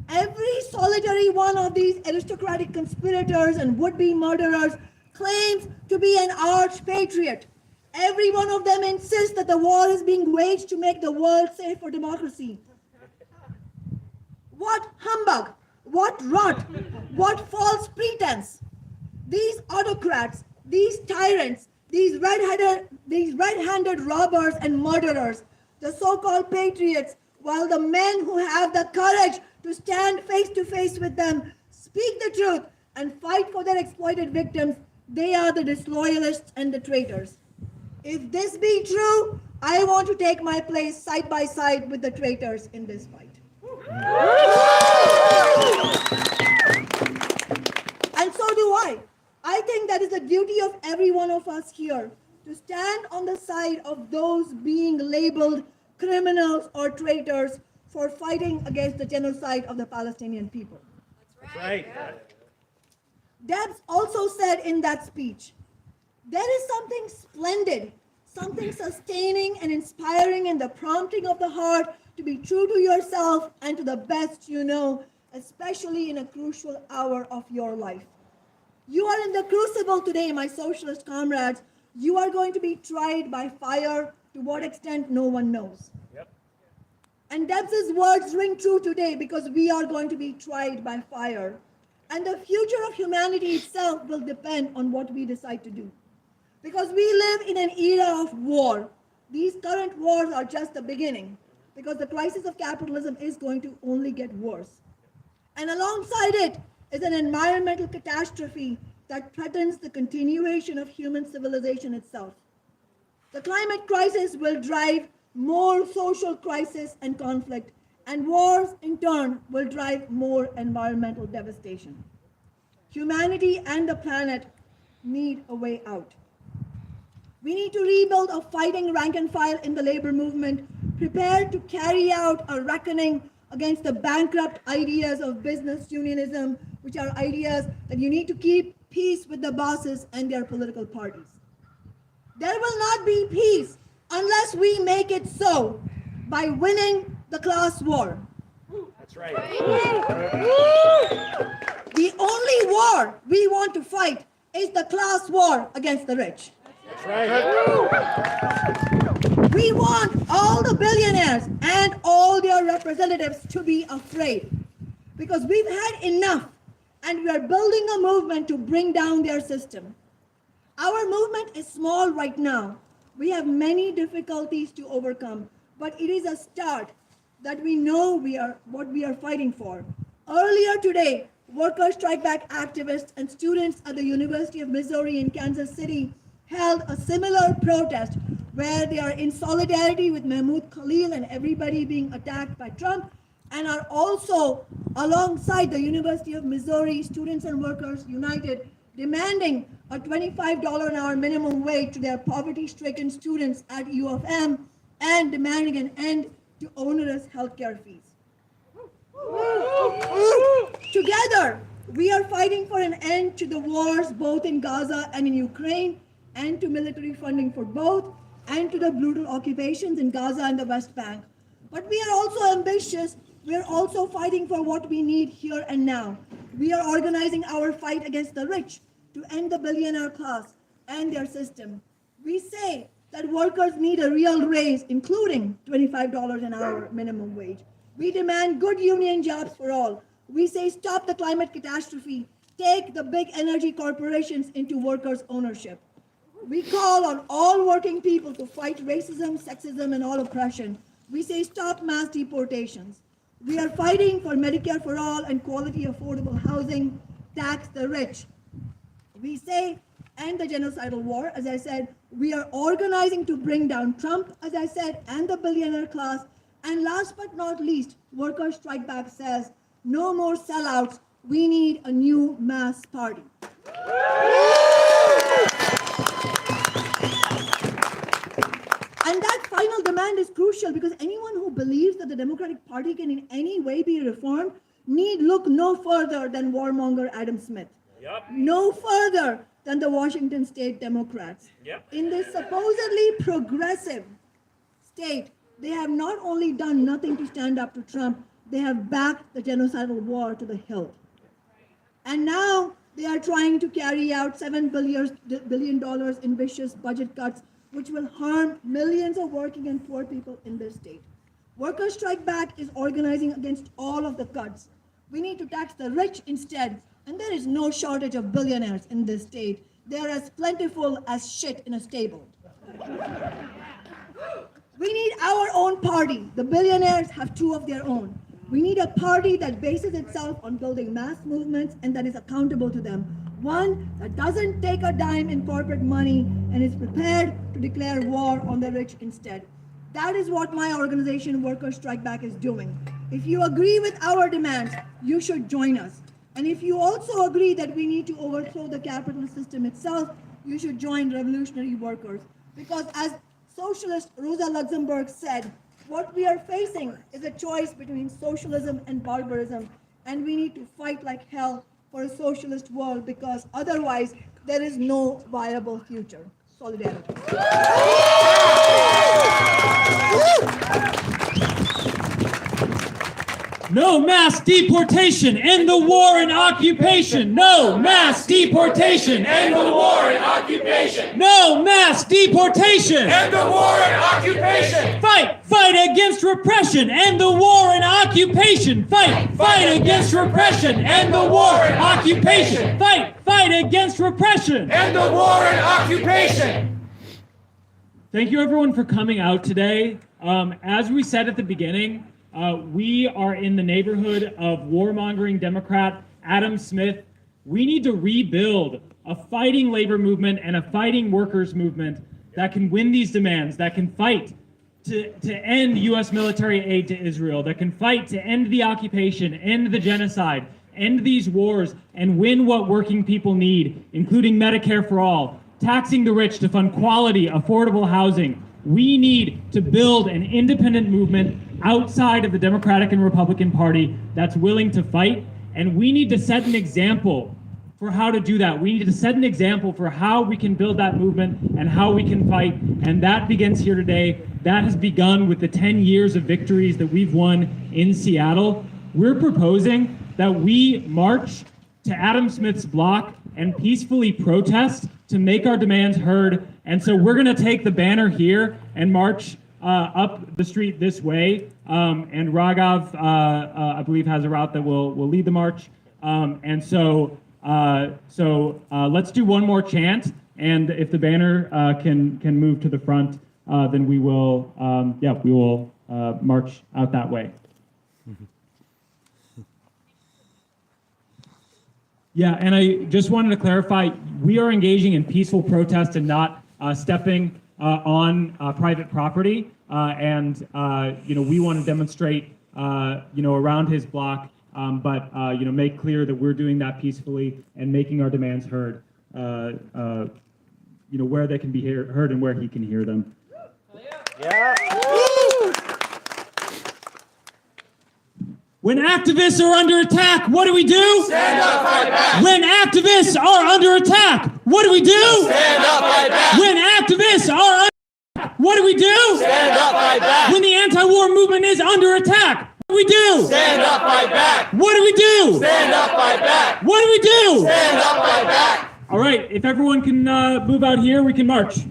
"Every solitary one of these aristocratic conspirators and would-be murderers claims to be an arch patriot. Every one of them insists that the war is being waged to make the world safe for democracy. What humbug, what rot, what false pretense. These autocrats, these tyrants, these red-handed robbers and murderers, the so-called patriots, while the men who have the courage to stand face to face with them, speak the truth, and fight for their exploited victims, they are the disloyalists and the traitors. If this be true, I want to take my place side by side with the traitors in this fight." And so do I. I think that is the duty of every one of us here, to stand on the side of those being labeled criminals or traitors for fighting against the genocide of the Palestinian people. That's right. Debs also said in that speech, "There is something splendid, something sustaining and inspiring in the prompting of the heart to be true to yourself and to the best you know, especially in a crucial hour of your life. You are in the crucible today, my socialist comrades. You are going to be tried by fire, to what extent no one knows." Yep. And Debs' words ring true today because we are going to be tried by fire. And the future of humanity itself will depend on what we decide to do. Because we live in an era of war. These current wars are just the beginning, because the crisis of capitalism is going to only get worse. And alongside it is an environmental catastrophe that threatens the continuation of human civilization itself. The climate crisis will drive more social crisis and conflict, and wars in turn will drive more environmental devastation. Humanity and the planet need a way out. We need to rebuild a fighting rank and file in the labor movement, prepared to carry out a reckoning against the bankrupt ideas of business unionism, which are ideas that you need to keep peace with the bosses and their political parties. There will not be peace unless we make it so by winning the class war. That's right. The only war we want to fight is the class war against the rich. That's right. We want all the billionaires and all their representatives to be afraid. because we've had enough and we are building a movement to bring down their system. Our movement is small right now. We have many difficulties to overcome, but it is a start that we know what we are fighting for. Earlier today, worker strike back activists and students at the University of Missouri in Kansas City held a similar protest where they are in solidarity with Mahmoud, Khalil, and everybody being attacked by Trump, and are also alongside the University of Missouri Students and Workers United demanding a $25 an hour minimum wage to their poverty-stricken students at U of M and demanding an end to onerous healthcare fees. Together, we are fighting for an end to the wars both in Gaza and in Ukraine, and to military funding for both, and to the brutal occupations in Gaza and the West Bank. But we are also ambitious. We are also fighting for what we need here and now. We are organizing our fight against the rich to end the billionaire class and their system. We say that workers need a real raise, including $25 an hour minimum wage. We demand good union jobs for all. We say stop the climate catastrophe, take the big energy corporations into workers' ownership. We call on all working people to fight racism, sexism, and all oppression. We say stop mass deportations. We are fighting for Medicare for all and quality affordable housing, tax the rich. We say end the genocidal war, as I said. We are organizing to bring down Trump, as I said, and the billionaire class. And last but not least, Workers' Strike Back says, no more sellouts. We need a new mass party. And that final demand is crucial because anyone who believes that the Democratic Party can in any way be reformed need look no further than warmonger Adam Smith. Yep. No further than the Washington State Democrats. Yep. In this supposedly progressive state, they have not only done nothing to stand up to Trump, they have backed the genocidal war to the hilt. And now they are trying to carry out $7 billion in vicious budget cuts, which will harm millions of working and poor people in this state. Workers' Strike Back is organizing against all of the cuts. We need to tax the rich instead, and there is no shortage of billionaires in this state. They are as plentiful as shit in a stable. We need our own party. The billionaires have two of their own. We need a party that bases itself on building mass movements and that is accountable to them. One that doesn't take a dime in corporate money and is prepared to declare war on the rich instead. That is what my organization, Workers' Strike Back, is doing. If you agree with our demands, you should join us. And if you also agree that we need to overthrow the capitalist system itself, you should join revolutionary workers. Because as socialist Rosa Luxemburg said, what we are facing is a choice between socialism and barbarism, and we need to fight like hell for a socialist world because otherwise there is no viable future. Solidarity. No mass deportation, end the war and occupation. No mass deportation, End the war and occupation! no mass deportation. End the war and occupation! Fight against repression, end the war and occupation. Fight against repression, end the war and occupation. Fight against repression. End the war and occupation! Thank you everyone for coming out today. As we said at the beginning, we are in the neighborhood of warmongering Democrat Adam Smith. We need to rebuild a fighting labor movement and a fighting workers movement that can win these demands, that can fight to end U.S. military aid to Israel, that can fight to end the occupation, end the genocide, end these wars, and win what working people need, including Medicare for all, taxing the rich to fund quality, affordable housing. We need to build an independent movement outside of the Democratic and Republican Party that's willing to fight, and we need to set an example for how to do that. We need to set an example for how we can build that movement and how we can fight, and that begins here today. That has begun with the 10 years of victories that we've won in Seattle. We're proposing that we march to Adam Smith's block and peacefully protest to make our demands heard. And so we're going to take the banner here and march up the street this way, and Raghav, I believe, has a route that will lead the march. And so let's do one more chant, and if the banner can move to the front, then we will march out that way. Yeah, and I just wanted to clarify, we are engaging in peaceful protest and not stepping on private property. And we want to demonstrate, around his block, but make clear that we're doing that peacefully and making our demands heard, where they can be heard and where he can hear them. Yeah. When activists are under attack, what do we do? Stand up, fight back. When activists are under attack, what do we do? Stand up, fight back. When activists are under attack, what do we do? Stand up, fight back. When the anti-war movement is under attack, what do we do? Stand up, fight back. What do we do? Stand up, fight back. What do we do? Stand up, fight back. All right, if everyone can move out here, we can march.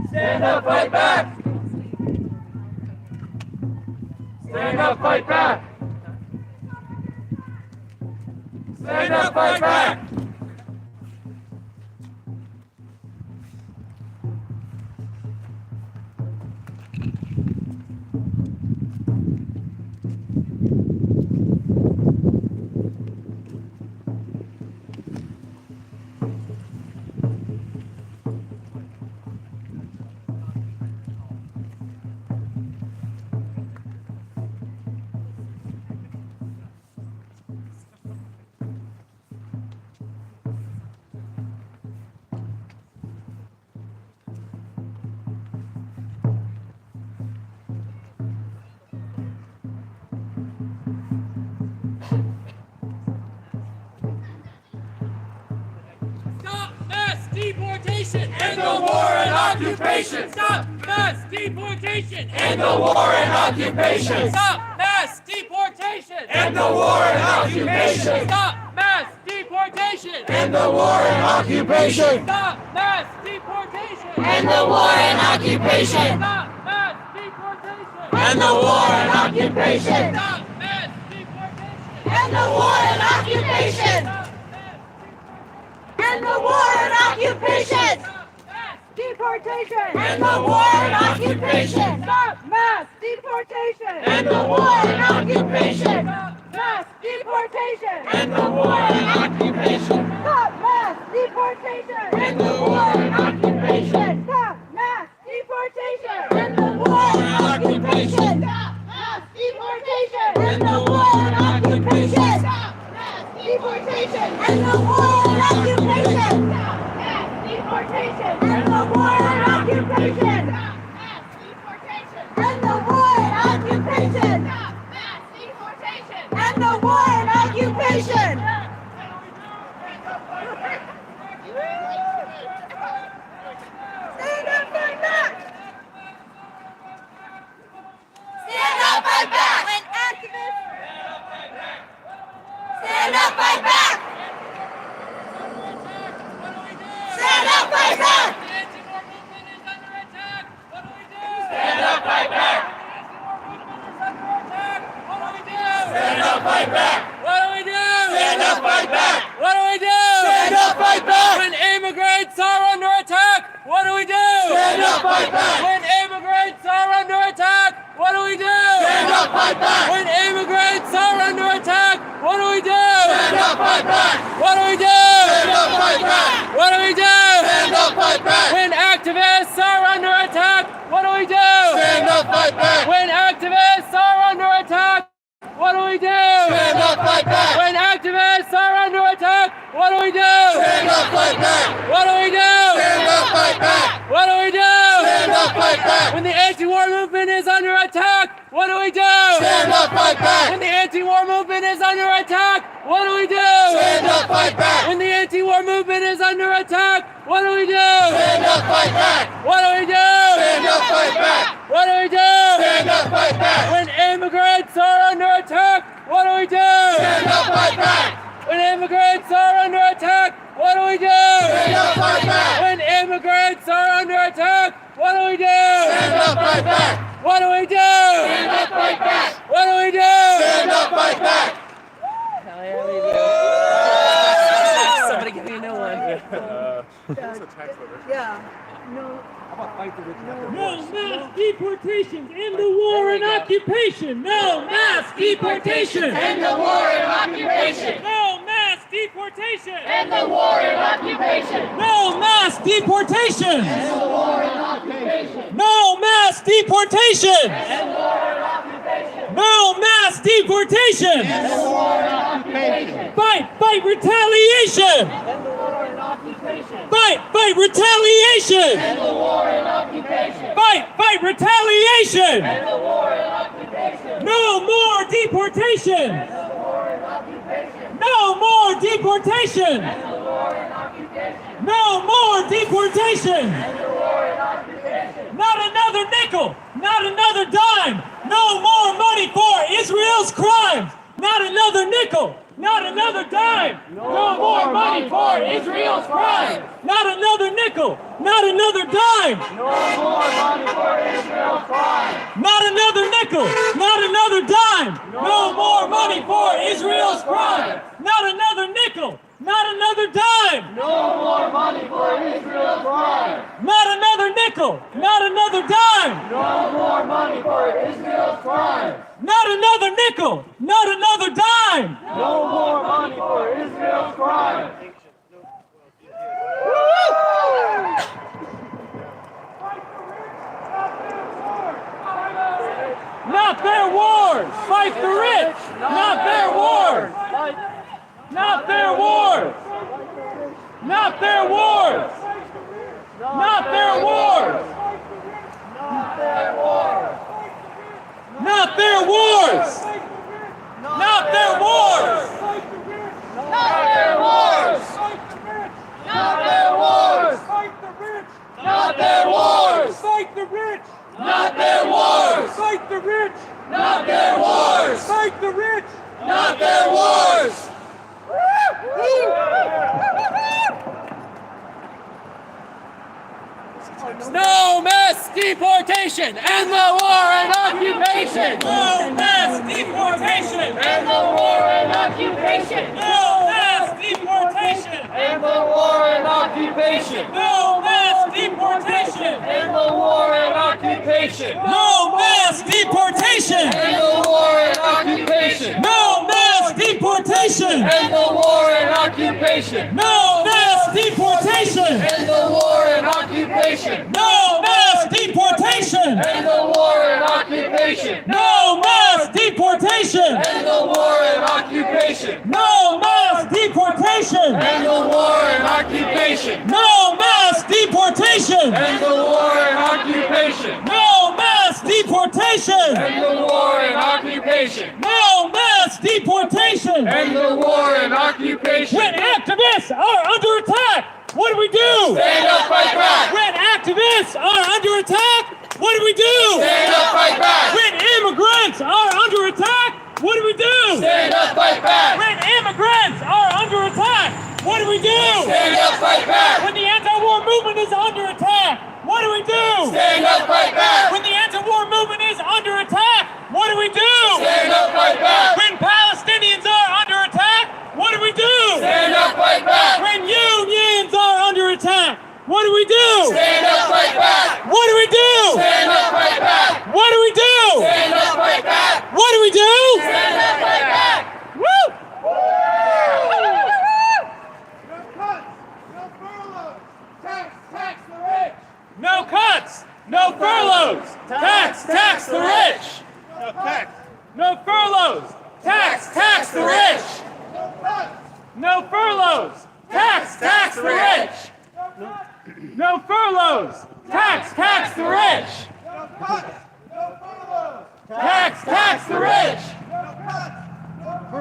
Stand up, fight back. Stand up, fight back. Stand up, fight back. Deportation! End the war and occupation! Stop mass deportation! End the war and occupation! Stop mass deportation! End the war and occupation! Stop mass deportation! End the war and occupation! Stop mass deportation! End the war and occupation! Stop mass deportation! End the war and occupation! Stop mass deportation! End the war and occupation! End the war and occupation! Deportation! End the war and occupation! Stop mass deportation! End the war and occupation! Mass deportation! End the war and occupation! Stop mass deportation! End the war and occupation! Stop mass deportation! End the war and occupation! Stop mass deportation! End the war and occupation! Stop mass deportation! End the war and occupation! Stop mass deportation! End the war and occupation! Stop mass deportation! End the war and occupation! Stop mass deportation! End the war and occupation! Stand up, fight back! Stand up, fight back! When activists... Stand up, fight back! Stand up, fight back! Stand up, fight back! Stand up, fight back! What do we do? Stand up, fight back! What do we do? Stand up, fight back! When immigrants are under attack, what do we do? Stand up, fight back! When immigrants are under attack, what do we do? Stand up, fight back! When immigrants are under attack, what do we do? Stand up, fight back! What do we do? Stand up, fight back! What do we do? Stand up, fight back! When activists are under attack, what do we do? Stand up, fight back! When activists are under attack, what do we do? Stand up, fight back! When activists are under attack, what do we do? Stand up, fight back! What do we do? Stand up, fight back! up, fight back. When the anti-war movement is under attack, what do we do? Stand up, fight back. When the anti-war movement is under attack, what do we do? Stand up, fight back. What do we do? Stand up, fight back. What do we do? Stand up, fight back. When immigrants are under attack, what do we do? Stand up, fight back. When immigrants are under attack, what do we do? Stand up, fight back. When immigrants are under attack, what do we do? Stand up, fight back. What do we do? Stand up, fight back. What do we do? Stand up, fight back. Somebody give me a new one. No mass deportations! End the war and occupation! No mass deportation! End the war and occupation. No mass deportation! End the war and occupation. No mass deportation! End the war and occupation. No mass deportation! End the war and occupation. No mass deportation! End the war and occupation. Fight retaliation! End the war and occupation. Fight retaliation! End the war and occupation. Fight retaliation! End the war and occupation. No more deportation! End the war and occupation. No more deportation! End the war and occupation. No more deportation! End the war and occupation. Not another nickel! Not another dime! No more money for Israel's crimes! Not another nickel! Not another dime! No more money for Israel's crimes! Not another nickel! Not another dime! No more money for Israel's crime. Not another nickel! Not another dime! No more money for Israel's crimes! Not another nickel! Not another dime! No more money for Israel's crime. Not another nickel! Not another dime! No more money for Israel's crime. Not another nickel! Not another dime! No more money for Israel's crime. Not their wars! Fight the rich! Not their wars! Not their wars! Not their wars! Not their wars! Not their war. Not their wars! Not their wars! Not their wars. Not their wars. Not their wars. Fight the rich! Not their wars. Fight the rich! Not their wars. Fight the rich! Not their wars. No mass deportation! End the war and occupation! No mass deportation! End the war and occupation. No mass deportation! End the war and occupation. No mass deportation! End the war and occupation. No mass deportation! End the war and occupation. No mass deportation! End the war and occupation. No mass deportation! End the war and occupation. No mass deportation! End the war and occupation. No mass deportation! End the war and occupation. No mass deportation! End the war and occupation. No mass deportation! End the war and occupation. No mass deportation! End the war and occupation. No mass deportation! End the war and occupation. When activists are under attack, what do we do? Stand up, fight back. When activists are under attack, what do we do? Stand up, fight back. When immigrants are under attack, what do we do? Stand up, fight back. When immigrants are under attack, what do we do? Stand up, fight back. When the anti-war movement is under attack, what do we do? Stand up, fight back. When the anti-war movement is under attack, what do we do? Stand up, fight back. When Palestinians are under attack, what do we do? Stand up, fight back. When unions are under attack, what do we do? Stand up, fight back. What do we do? Stand up, fight back. What do we do? Stand up, fight back. What do we do? Stand up, fight back. Woo! No cuts, no furloughs. Tax the rich. No furloughs. Tax the rich. No furloughs. Tax the rich. No furloughs. Tax the rich. Tax the rich.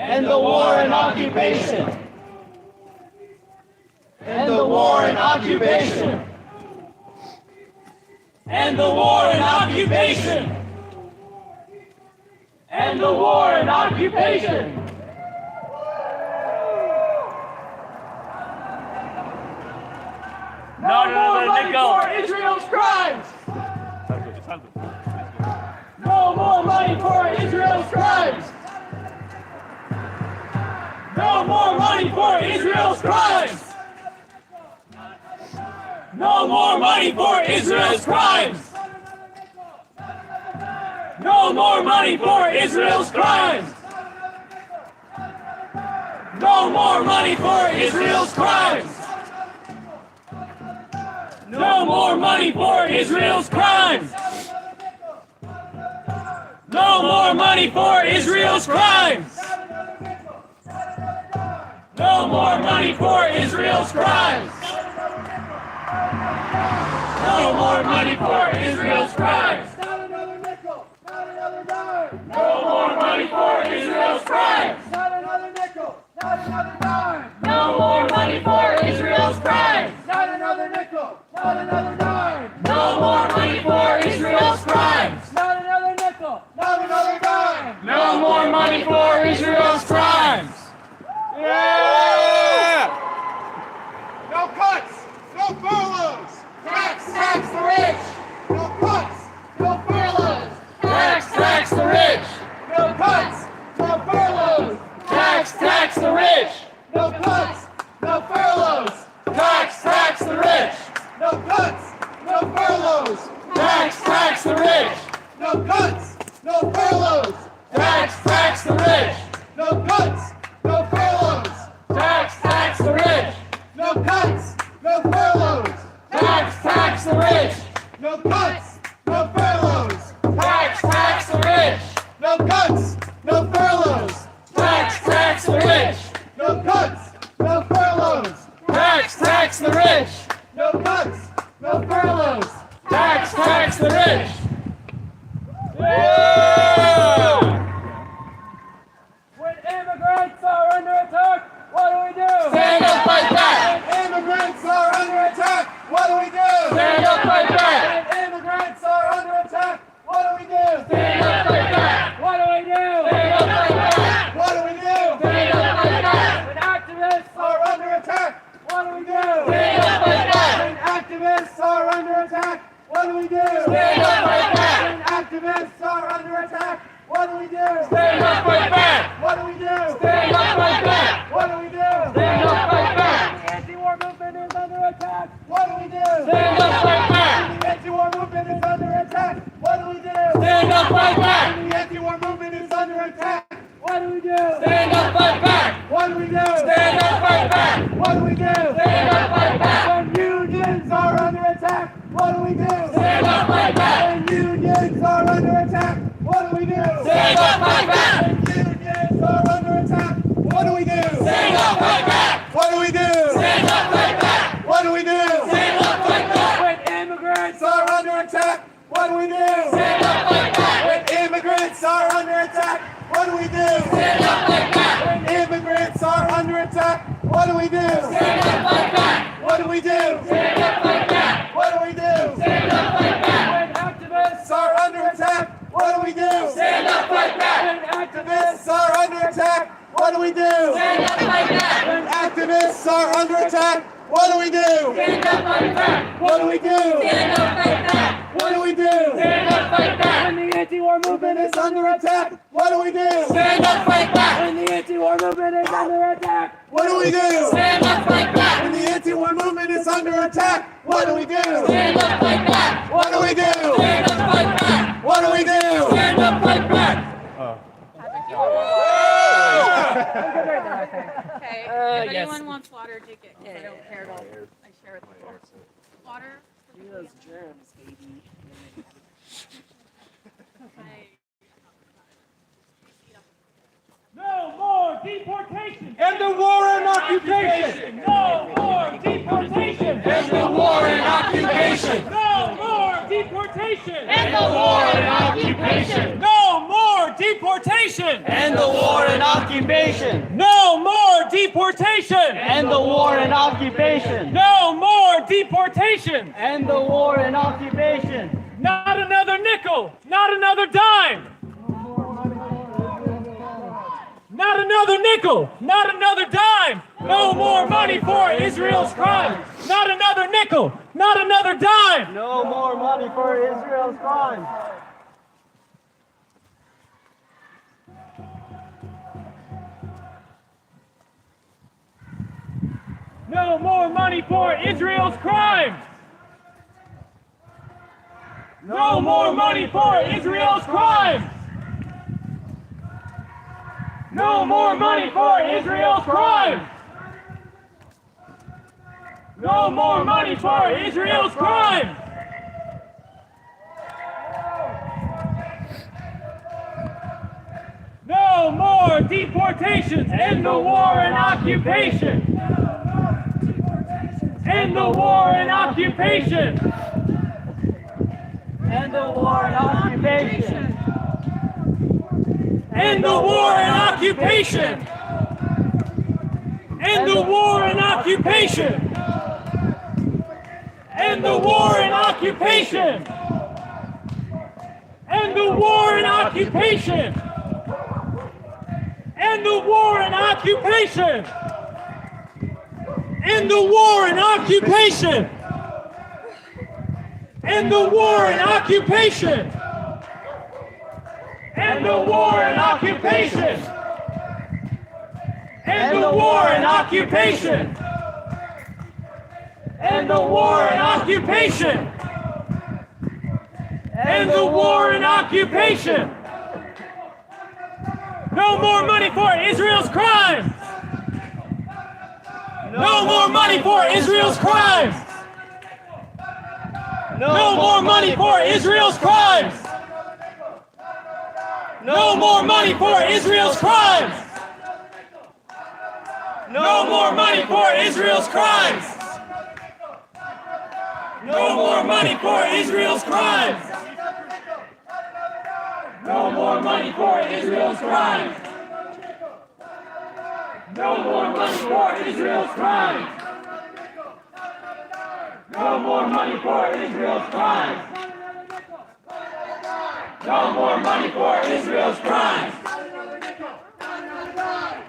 End the war and occupation. End the war and occupation. End the war and occupation. End the war and occupation. No more money for Israel's crimes. No more money for Israel's crimes. No more money for Israel's crimes. No more money for Israel's crimes. No more money for Israel's crimes. No more money for Israel's crimes. No more money for Israel's crimes. No more money for Israel's crimes. No more money for Israel's crimes. No more money for Israel's crimes. Not another nickel. Not another dime. No more money for Israel's crimes. Not another nickel. Not another dime. No more money for Israel's crimes. Not another nickel. Not another dime. No more money for Israel's crimes. Not another nickel. Not another dime. No more money for Israel's crimes. Yeah! No cuts. No furloughs. Tax the rich. No cuts. No furloughs. Tax the rich. No cuts. No furloughs. Tax the rich. No cuts. No furloughs. Tax the rich. No cuts. No furloughs. Tax the rich. No cuts. No furloughs. Tax the rich. No cuts. No furloughs. Tax the rich. No cuts. No furloughs. Tax the rich. No cuts. No furloughs. Tax the rich. No cuts. No furloughs. Tax the rich. No cuts. No furloughs. Tax the rich. No cuts. No furloughs. Tax the rich. Yeah! When immigrants are under attack, what do we do? Stand up, fight back! When immigrants are under attack, what do we do? Stand up, fight back! When immigrants are under attack, what do we do? Stand up, fight back! What do we do? Stand up, fight back! What do we do? Stand up, fight back! When activists are under attack, what do we do? Stand up, fight back! When activists are under attack, what do we do? Stand up, fight back! When activists are under attack, what do we do? Stand up, fight back! What do we do? Stand up, fight back! What do we do? Stand up, fight back! The anti-war movement is under attack. What do we do? Stand up, fight back! The anti-war movement is under attack. What do we do? Stand up, fight back! The anti-war movement is under attack. What do we do? Stand up, fight back! What do we do? Stand up, fight back! What do we do? Stand up, fight back! When unions are under attack, what do we do? Stand up, fight back! When unions are under attack, what do we do? Stand up, fight back! When unions are under attack, what do we do? Stand up, fight back! What do we do? Stand up, fight back! What do we do? Stand up, fight back! When immigrants are under attack, what do we do? Stand up, fight back! When immigrants are under attack, what do we do? Stand up, fight back! When immigrants are under attack, what do we do? Stand up, fight back! What do we do? Stand up, fight back! What do we do? Stand up, fight back! When activists are under attack, what do we do? Stand up, fight back! When activists are under attack, what do we do? Stand up, fight back! When activists are under attack, what do we do? Stand up, fight back! What do we do? Stand up, fight back! What do we do? Stand up, fight back! When the anti-war movement is under attack, what do we do? Stand up, fight back! When the anti-war movement is under attack, what do we do? Stand up, fight back! When the anti-war movement is under attack, what do we do? Stand up, fight back! What do we do? Stand up, fight back! What do we do? Stand up, fight back! Okay, if anyone wants water, take it. 'Cause I don't care at all. I share with people. Water? Those germs, baby. No more deportation! End the war and occupation! No more deportation! End the war and occupation! No more deportation! End the war and occupation! No more deportation! deportation! End the war and occupation! No more deportation! End the war and occupation! No more deportation! End the war and occupation! Not another nickel! Not another dime! Not another nickel! Not another dime! No more money for Israel's crimes! Not another nickel! Not another dime! No more money for Israel's crimes! No more money for Israel's crimes! No more money for Israel's crimes! No more money for Israel's crimes! No more money for Israel's crimes! No more deportations! End the war and occupation! End the war and occupation! End the war and occupation! End the war and occupation! End the war and occupation! End the war and occupation! End the war and occupation! End the war and occupation! End the war and occupation! End the war and occupation! End the war and occupation! End the war and occupation! End the war and occupation! End the war and occupation! No more money for Israel's crimes! No more money for Israel's crimes! No more money for Israel's crimes! No more money for Israel's crimes! No more money for Israel's crimes! No more money for Israel's crimes! No more money for Israel's crimes! No more money for Israel's crimes! No more money for Israel's crimes! No more money for Israel's crimes!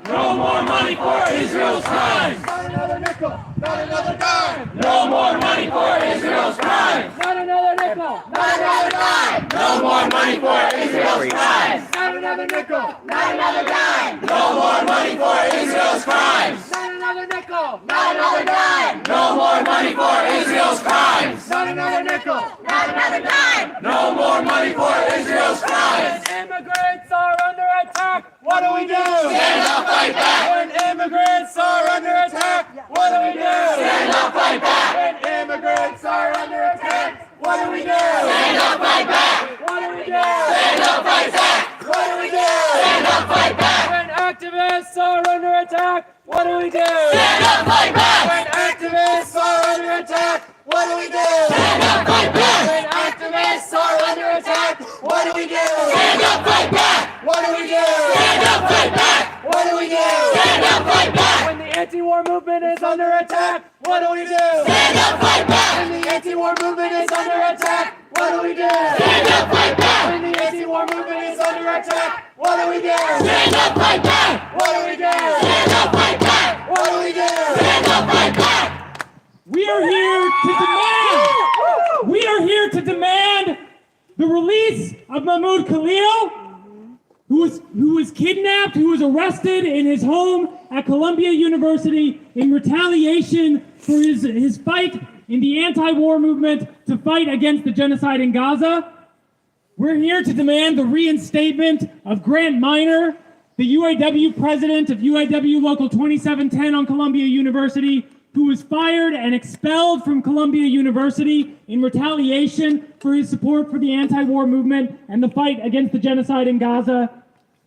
No more money for Israel's crimes! Not another nickel! Not another dime! No more money for Israel's crimes! Not another nickel! Not another dime! No more money for Israel's crimes! Not another nickel! Not another dime! No more money for Israel's crimes! Not another nickel! Not another dime! No more money for Israel's crimes! Not another nickel! Not another dime! No more money for Israel's crimes! Immigrants are under attack! What do we do? Stand up, fight back! When immigrants are under attack, what do we do? Stand up, fight back! When immigrants are under attack, what do we do? Stand up, fight back! What do we do? Stand up, fight back! What do we do? Stand up, fight back! When activists are under attack, what do we do? Stand up, fight back! When activists are under attack, what do we do? Stand up, fight back! When activists are under attack, what do we do? Stand up, fight back! What do we do? Stand up, fight back! What do we do? Stand up, fight back! When the anti-war movement is under attack, what do we do? Stand up, fight back! When the anti-war movement is under attack, what do we do? Stand up, fight back! When the anti-war movement is under attack, what do we do? Stand up, fight back! What do we do? Stand up, fight back! What do we do? Stand up, fight back! We are here to demand. We are here to demand the release of Mahmoud Khalil, who was kidnapped, who was arrested in his home at Columbia University in retaliation for his fight in the anti-war movement to fight against the genocide in Gaza. We're here to demand the reinstatement of Grant Minor, the UAW president of UAW Local 2710 on Columbia University, who was fired and expelled from Columbia University in retaliation for his support for the anti-war movement and the fight against the genocide in Gaza.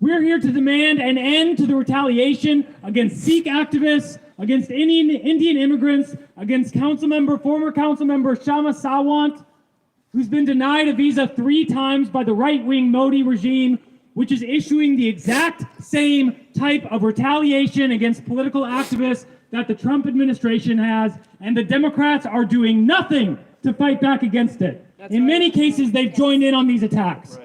We're here to demand an end to the retaliation against Sikh activists, against Indian immigrants, against former council member Shama Sawant, who's been denied a visa 3 times by the right-wing Modi regime, which is issuing the exact same type of retaliation against political activists that the Trump administration has, and the Democrats are doing nothing to fight back against it. In many cases, they've joined in on these attacks.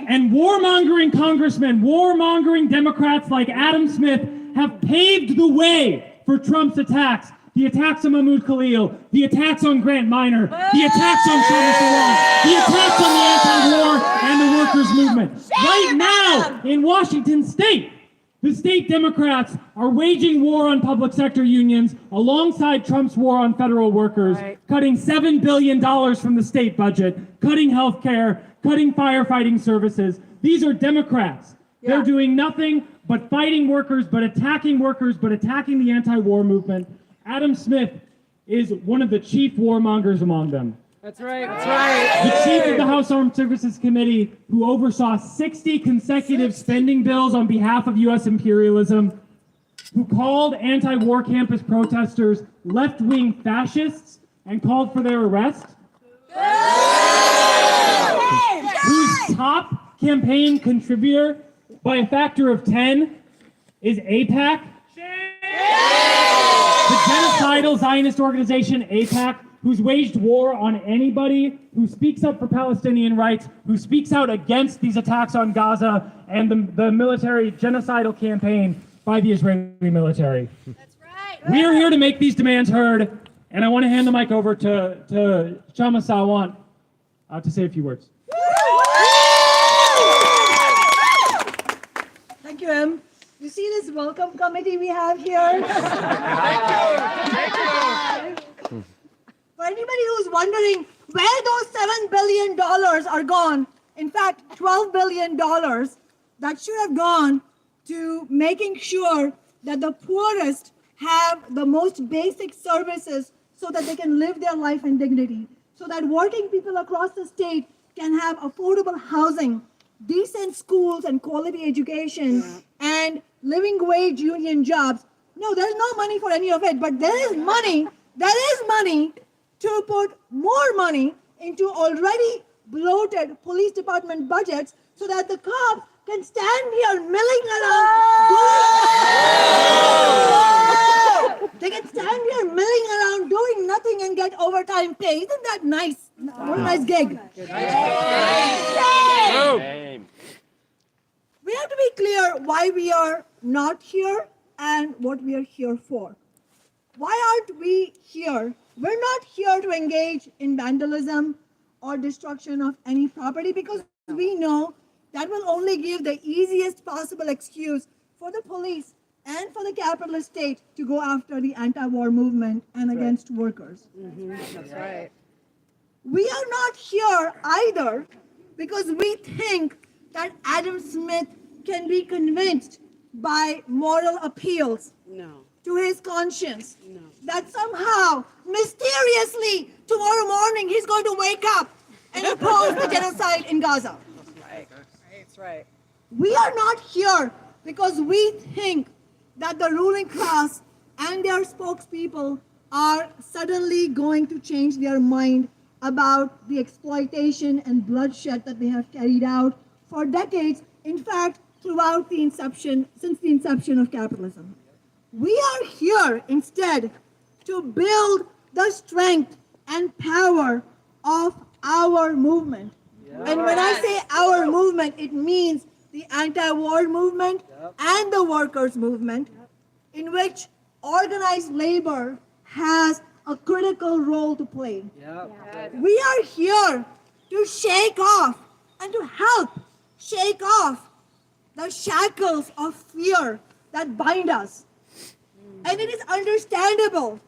And warmongering congressmen, warmongering Democrats like Adam Smith have paved the way for Trump's attacks. The attacks on Mahmoud Khalil, the attacks on Grant Minor, the attacks on Shama Sawant, the attacks on the anti-war and the workers' movement. Right now, in Washington state, the state Democrats are waging war on public sector unions alongside Trump's war on federal workers, cutting $7 billion from the state budget, cutting health care, cutting firefighting services. These are Democrats. They're doing nothing but fighting workers, but attacking the anti-war movement. Adam Smith is one of the chief warmongers among them. That's right. That's right. The chief of the House Armed Services Committee, who oversaw 60 consecutive spending bills on behalf of U.S. imperialism, who called anti-war campus protesters left-wing fascists and called for their arrest, whose top campaign contributor by a factor of 10 is AIPAC, the genocidal Zionist organization AIPAC, who's waged war on anybody who speaks up for Palestinian rights, who speaks out against these attacks on Gaza and the military genocidal campaign by the Israeli military. That's right. We are here to make these demands heard, and I want to hand the mic over to Shama Sawant to say a few words. Thank you, Em. You see this welcome committee we have here? For anybody who's wondering where those $7 billion are gone, in fact, $12 billion that should have gone to making sure that the poorest have the most basic services so that they can live their life in dignity, so that working people across the state can have affordable housing, decent schools and quality education, and living wage union jobs. No, there's no money for any of it, but there is money to put more money into already bloated police department budgets so that the cops can stand here milling around. They can stand here milling around doing nothing and get overtime pay. Isn't that nice? What a nice gig. We have to be clear why we are not here and what we are here for. Why aren't we here? We're not here to engage in vandalism or destruction of any property because we know that will only give the easiest possible excuse for the police and for the capitalist state to go after the anti-war movement and against workers. That's right. We are not here either because we think that Adam Smith can be convinced by moral appeals to his conscience that somehow, mysteriously, tomorrow morning he's going to wake up and oppose the genocide in Gaza. That's right. We are not here because we think that the ruling class and their spokespeople are suddenly going to change their mind about the exploitation and bloodshed that they have carried out for decades, in fact, throughout since the inception of capitalism. We are here instead to build the strength and power of our movement. And when I say our movement, it means the anti-war movement and the workers' movement, in which organized labor has a critical role to play. We are here to shake off and to help shake off the shackles of fear that bind us. And it is understandable.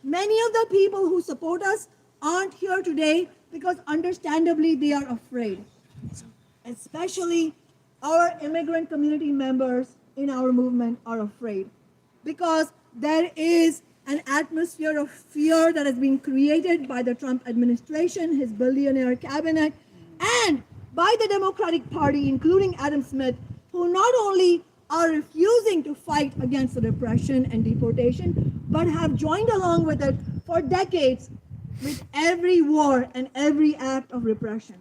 Many of the people who support us aren't here today because understandably they are afraid. Especially our immigrant community members in our movement are afraid because there is an atmosphere of fear that has been created by the Trump administration, his billionaire cabinet, and by the Democratic Party, including Adam Smith, who not only are refusing to fight against the repression and deportation, but have joined along with it for decades with every war and every act of repression.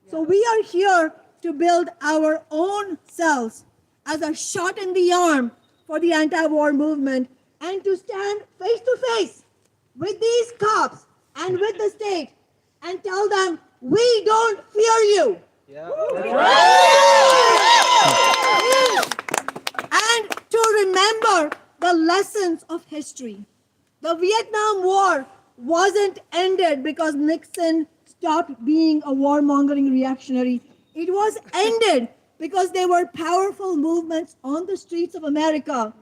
So we are here to build our own selves as a shot in the arm for the anti-war movement and to stand face to face with these cops and with the state and tell them, we don't fear you. And to remember the lessons of history. The Vietnam War wasn't ended because Nixon stopped being a warmongering reactionary. It was ended because there were powerful movements on the streets of America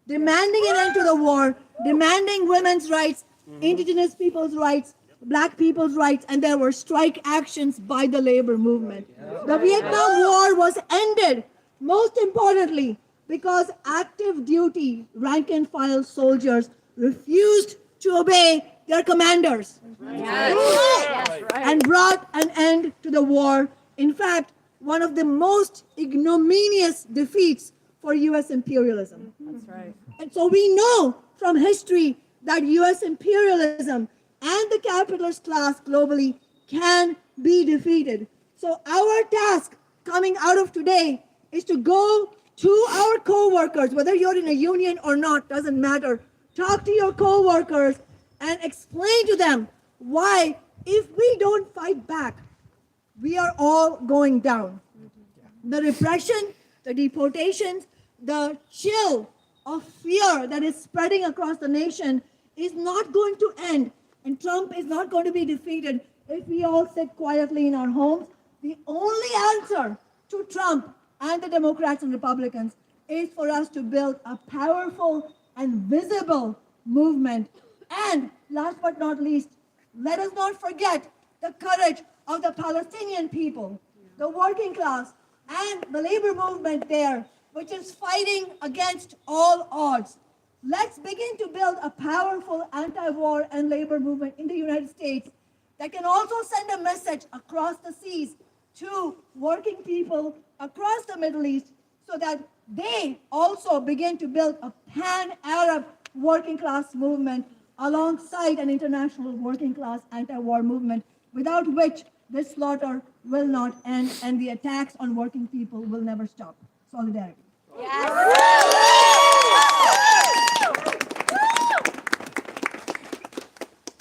demanding an end to the war, demanding women's rights, indigenous people's rights, black people's rights, and there were strike actions by the labor movement. The Vietnam War was ended, most importantly, because active duty rank and file soldiers refused to obey their commanders and brought an end to the war. In fact, one of the most ignominious defeats for US imperialism. That's right. And so we know from history that US imperialism and the capitalist class globally can be defeated. So our task coming out of today is to go to our co-workers, whether you're in a union or not, doesn't matter. Talk to your co-workers and explain to them why, if we don't fight back, we are all going down. The repression, the deportations, the chill of fear that is spreading across the nation is not going to end, and Trump is not going to be defeated if we all sit quietly in our homes. The only answer to Trump and the Democrats and Republicans is for us to build a powerful and visible movement. And last but not least, let us not forget the courage of the Palestinian people, the working class, and the labor movement there, which is fighting against all odds. Let's begin to build a powerful anti-war and labor movement in the United States that can also send a message across the seas to working people across the Middle East so that they also begin to build a pan-Arab working class movement alongside an international working class anti-war movement, without which this slaughter will not end and the attacks on working people will never stop. Solidarity.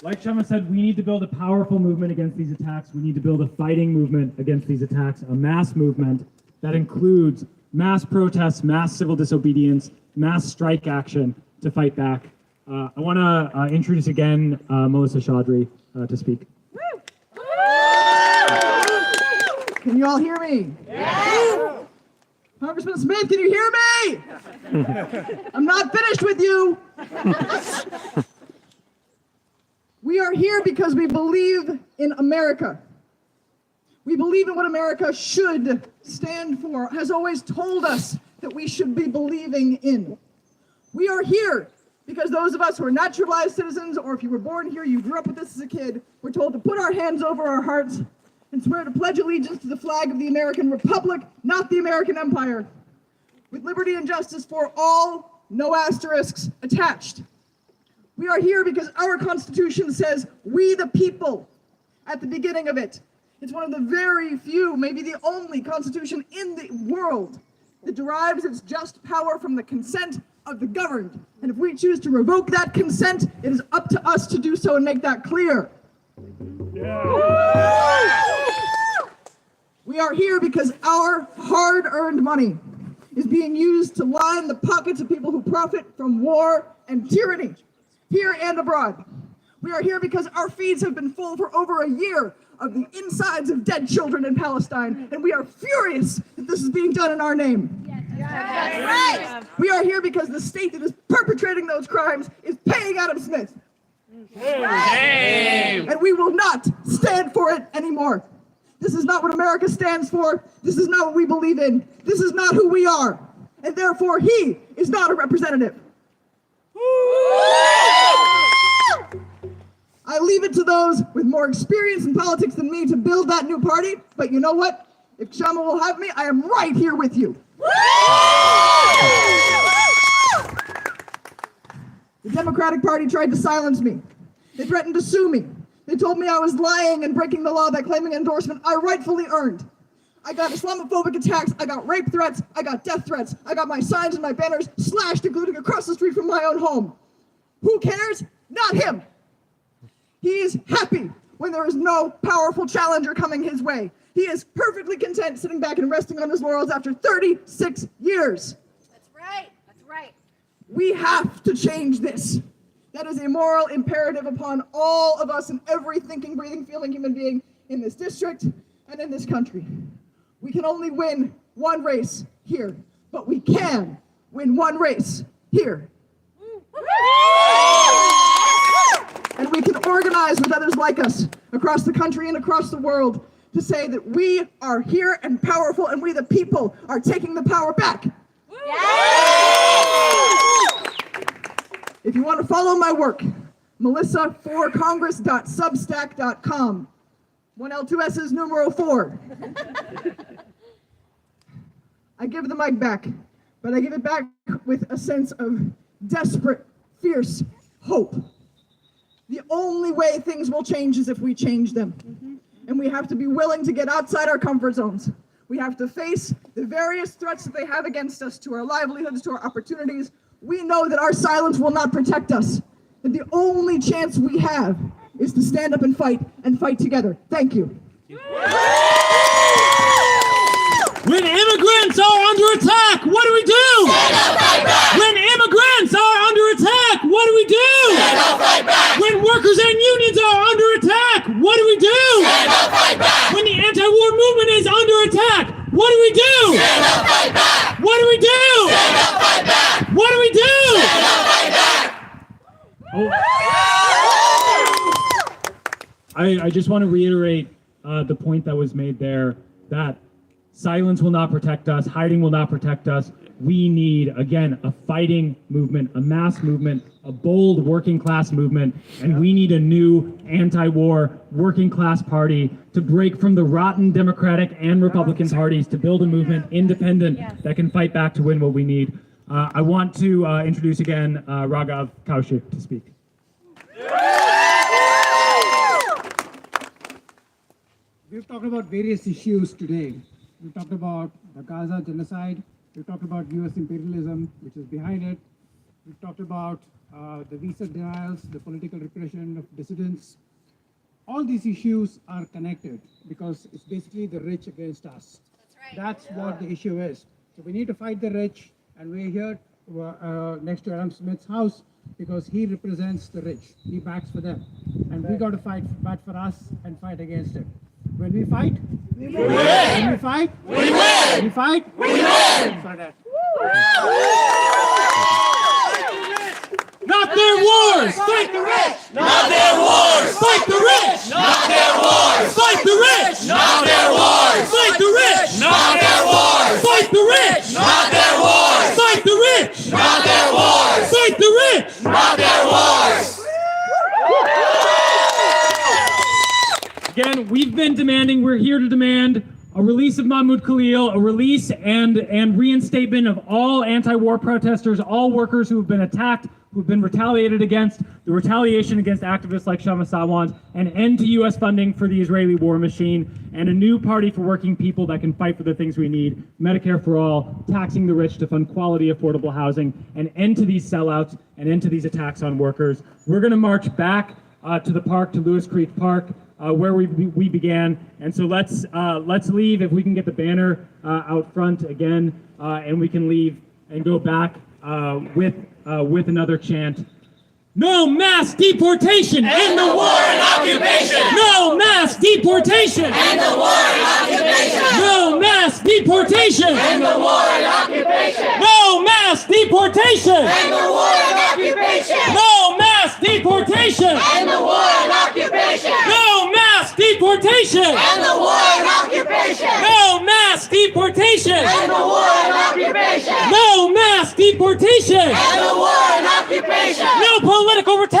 Like Shama said, we need to build a powerful movement against these attacks. We need to build a fighting movement against these attacks, a mass movement that includes mass protests, mass civil disobedience, mass strike action to fight back. I want to introduce again Melissa Chaudhry to speak. Can you all hear me? Yeah. Congressman Smith, can you hear me? I'm not finished with you. We are here because we believe in America. We believe in what America should stand for, has always told us that we should be believing in. We are here because those of us who are naturalized citizens, or if you were born here, you grew up with this as a kid, we're told to put our hands over our hearts and swear to pledge allegiance to the flag of the American Republic, not the American Empire, with liberty and justice for all, no asterisks attached. We are here because our Constitution says, we the people, at the beginning of it. It's one of the very few, maybe the only Constitution in the world that derives its just power from the consent of the governed. And if we choose to revoke that consent, it is up to us to do so and make that clear. We are here because our hard-earned money is being used to line the pockets of people who profit from war and tyranny, here and abroad. We are here because our feeds have been full for over a year of the insides of dead children in Palestine, and we are furious that this is being done in our name. That's right. We are here because the state that is perpetrating those crimes is paying Adam Smith. And we will not stand for it anymore. This is not what America stands for. This is not what we believe in. This is not who we are. And therefore, he is not a representative. I leave it to those with more experience in politics than me to build that new party. But you know what? If Shama will have me, I am right here with you. The Democratic Party tried to silence me. They threatened to sue me. They told me I was lying and breaking the law by claiming an endorsement I rightfully earned. I got Islamophobic attacks, I got rape threats, I got death threats, I got my signs and my banners slashed, including across the street from my own home. Who cares? Not him. He is happy when there is no powerful challenger coming his way. He is perfectly content sitting back and resting on his laurels after 36 years. That's right. That's right. We have to change this. That is a moral imperative upon all of us and every thinking, breathing, feeling human being in this district and in this country. We can only win one race here, but we can win one race here. And we can organize with others like us across the country and across the world to say that we are here and powerful, and we the people are taking the power back. If you want to follow my work, melissaforcongress.substack.com. 1L2S's numero 4. I give the mic back, but I give it back with a sense of desperate, fierce hope. The only way things will change is if we change them. And we have to be willing to get outside our comfort zones. We have to face the various threats that they have against us, to our livelihoods, to our opportunities. We know that our silence will not protect us. That the only chance we have is to stand up and fight together. Thank you. When immigrants are under attack, what do we do? Stand up, fight back. When immigrants are under attack, what do we do? Stand up, fight back. When workers and unions are under attack, what do we do? Stand up, fight back. When the anti-war movement is under attack, what do we do? Stand up, fight back. What do we do? Stand up, fight back. What do we do? Stand up, fight back. I just want to reiterate the point that was made there, that silence will not protect us, hiding will not protect us. We need, again, a fighting movement, a mass movement, a bold working class movement, and we need a new anti-war working class party to break from the rotten Democratic and Republican parties to build a movement independent that can fight back to win what we need. I want to introduce again Raghav Kaushik to speak. We've talked about various issues today. We talked about the Gaza genocide. We talked about US imperialism, which is behind it. We've talked about the visa denials, the political repression of dissidents. All these issues are connected because it's basically the rich against us. That's right. That's what the issue is. So we need to fight the rich, and we're here next to Adam Smith's house because he represents the rich. He backs for them. And we got to fight for us and fight against it. When we fight, we win. When we fight, we win. When we fight, we win. Not their wars! Fight the rich! Not their wars. Fight the rich! Not their wars. Fight the rich! Not their wars. Fight the rich! Not their wars. Fight the rich! Not their wars. Fight the rich! Not their wars. Fight the rich! Not their wars. Again, we've been demanding, we're here to demand a release of Mahmoud Khalil, a release and reinstatement of all anti-war protesters, all workers who have been attacked, who've been retaliated against, the retaliation against activists like Shama Sawant, an end to U.S. funding for the Israeli war machine, and a new party for working people that can fight for the things we need, Medicare for all, taxing the rich to fund quality, affordable housing, an end to these sellouts, an end to these attacks on workers. We're going to march back to the park, to Lewis Creek Park, where we began, and so let's leave. If we can get the banner out front again, and we can leave and go back with another chant. No mass deportation! End the war and occupation! No mass deportation! End the war and occupation! No mass deportation! End the war and occupation! No mass deportation! End the war and occupation! No mass deportation! End the war and occupation! No mass deportation! End the war and occupation! No mass deportation! End the war and occupation! No mass deportation! End the war and occupation! No political retaliation!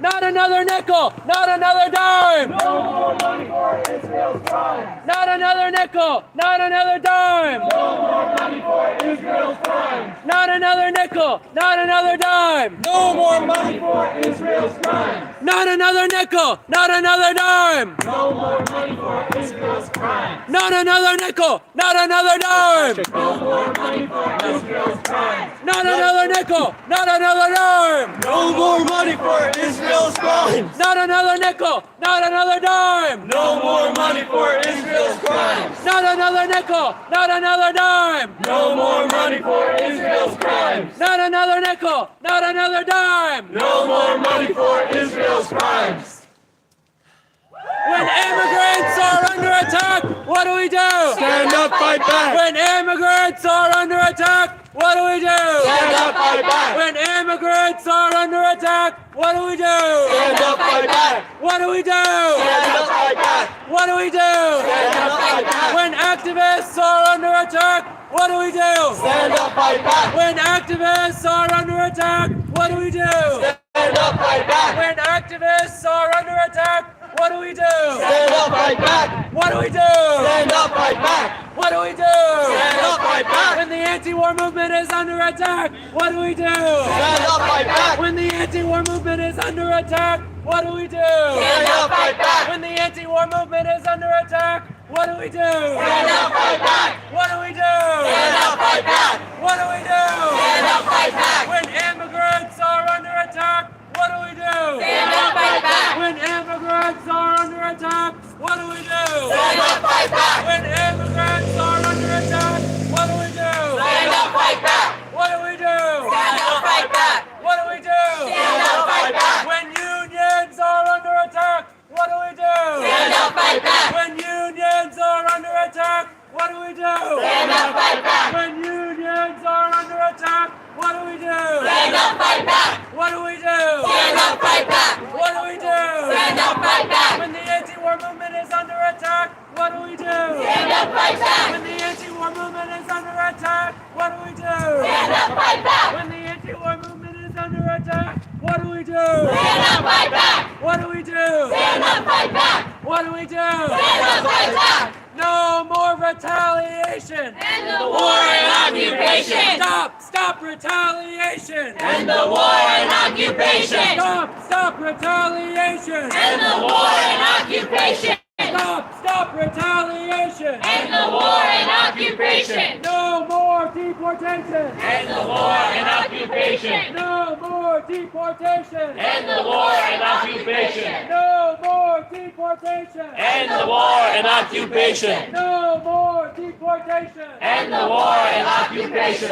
Not another nickel. Not another dime. No more money for Israel's crimes. Not another nickel. Not another dime. No more money for Israel's crimes. Not another nickel. Not another dime. No more money for Israel's crimes. Not another nickel. Not another dime. No more money for Israel's crimes. Not another nickel. Not another dime. No more money for Israel's crimes. Not another nickel. Not another dime. No more money for Israel's crimes. Not another nickel. Not another dime. No more money for Israel's crimes. Not another nickel. Not another dime. No more money for Israel's crimes. Not another nickel. Not another dime. No more money for Israel's crimes. When immigrants are under attack, what do we do? Stand up, fight back. When immigrants are under attack, what do we do? Stand up, fight back. When immigrants are under attack, what do we do? Stand up, fight back. What do we do? Stand up, fight back. What do we do? Stand up, fight back. When activists are under attack, what do we do? Stand up, fight back. When activists are under attack, what do we do? Stand up, fight back. When activists are under attack, what do we do? Stand up, fight back. What do we do? Stand up, fight back. What do we do? Stand up, fight back. When the anti-war movement is under attack, what do we do? Stand up, fight back. When the anti-war movement is under attack, what do we do? Stand up, fight back. When the anti-war movement is under attack, what do we do? Stand up, fight back. What do we do? Stand up, fight back. What do we do? Stand up, fight back. When immigrants are under attack, what do we do? Stand up, fight back. When immigrants are under attack, what do we do? Stand up, fight back. When immigrants are under attack, what do we do? Stand up, fight back. What do we do? Stand up, fight back. What do we do? Stand up, fight back. When unions are under attack, what do we do? Stand up, fight back. When unions are under attack, what do we do? Stand up, fight back. When unions are under attack, what do we do? Stand up, fight back. What do we do? Stand up, fight back. What do we do? Stand up, fight back. When the anti-war movement is under attack, what do we do? Stand up, fight back. When the anti-war movement is under attack, what do we do? Stand up, fight back. When the anti-war movement is under attack, what do we do? Stand up, fight back. What do we do? Stand up, fight back. What do we do? Stand up, fight back. No more retaliation. End the war and occupation. Stop retaliation. End the war and occupation. Stop retaliation. End the war and occupation. Stop retaliation. End the war and occupation. No more deportation. End the war and occupation. No more deportation. End the war and occupation. No more deportation. End the war and occupation. No more deportation. End the war and occupation.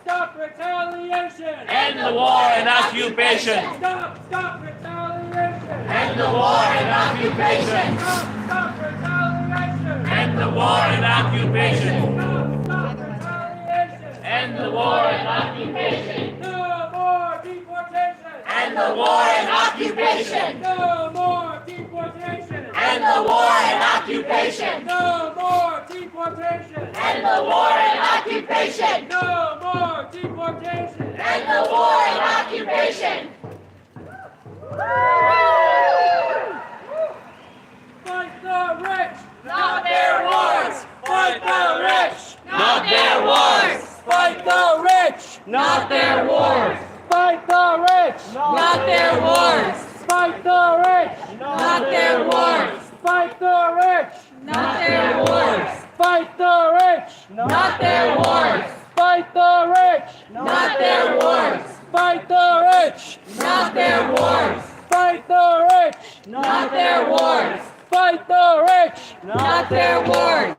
Stop retaliation. End the war and occupation. Stop retaliation. End the war and occupation. Stop retaliation. End the war and occupation. Stop retaliation. End the war and occupation. No more deportation. End the war and occupation. No more deportation. End the war and occupation. No more deportation. End the war and occupation. No more deportation. End the war and occupation. Fight the rich, Not their wars. fight the rich, Not their wars. fight the rich, Not their wars. fight the rich, Not their wars. fight the rich, Not their wars. fight the rich, Not their wars. fight the rich, Not their wars. fight the rich, Not their wars. fight the rich, Not their wars. fight the rich, Not their wars. fight the rich, Not their wars.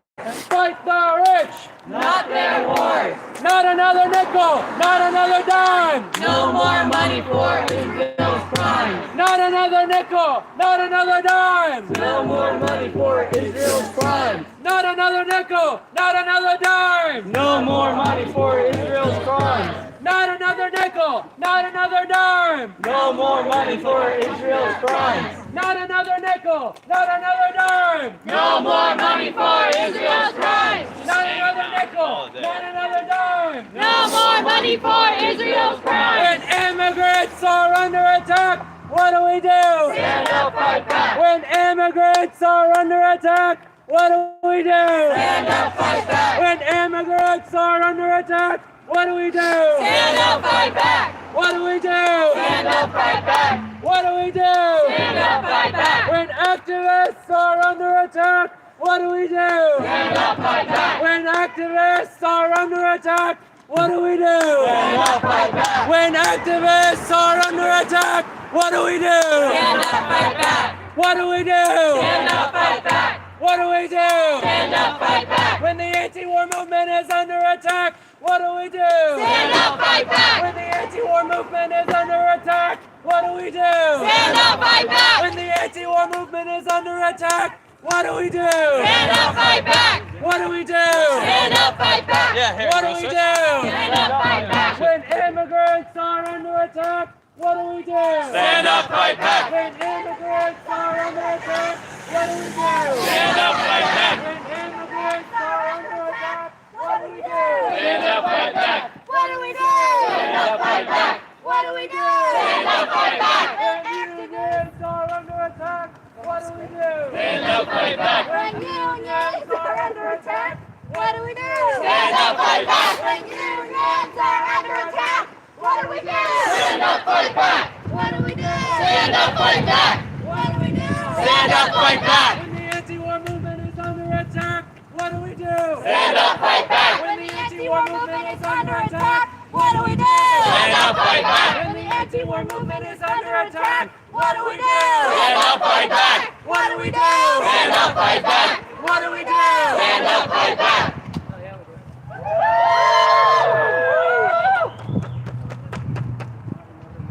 fight the rich, Not their wars. not another nickel, not another dime, No more money for Israel's crimes. not another nickel, not another dime, No more money for Israel's crimes. not another nickel, not another dime, No more money for Israel's crimes. not another nickel, not another dime, No more money for Israel's crimes. not another nickel, not another dime, No more money for Israel's crimes. not another nickel, not another dime. No more money for Israel's crimes. When immigrants are under attack, what do we do? Stand up, fight back. When immigrants are under attack, what do we do? Stand up, fight back. When immigrants are under attack, what do we do? Stand up, fight back. What do we do? Stand up, fight back. What do we do? Stand up, fight back. When activists are under attack, what do we do? Stand up, fight back. When activists are under attack, what do we do? Stand up, fight back. When activists are under attack, what do we do? Stand up, fight back. What do we do? Stand up, fight back. What do we do? Stand up, fight back. When the anti-war movement is under attack, what do we do? Stand up, fight back. When the anti-war movement is under attack, what do we do? Stand up, fight back. When the anti-war movement is under attack, what do we do? Stand up, fight back. What do we do? Stand up, fight back. What do we do? Stand up, fight back. When immigrants are under attack, what do we do? Stand up, fight back. When immigrants are under attack, what do we do? Stand up, fight back. When immigrants are under attack, what do we do? Stand up, fight back. What do we do? Stand up, fight back. What do we do? Stand up, fight back. When unions are under attack, what do we do? Stand up, fight back. When unions are under attack, what do we do? Stand up, fight back. When unions are under attack, what do we do? Stand up, fight back. What do we do? Stand up, fight back. What do we do? Stand up, fight back. When the anti-war movement is under attack, what do we do? Stand up, fight back. When the anti-war movement is under attack, What do we do? Stand up, fight back. when the anti-war movement is under attack, What do we do? Stand up, fight back. what do we do? Stand up, fight back. What do we do? Stand up, fight back.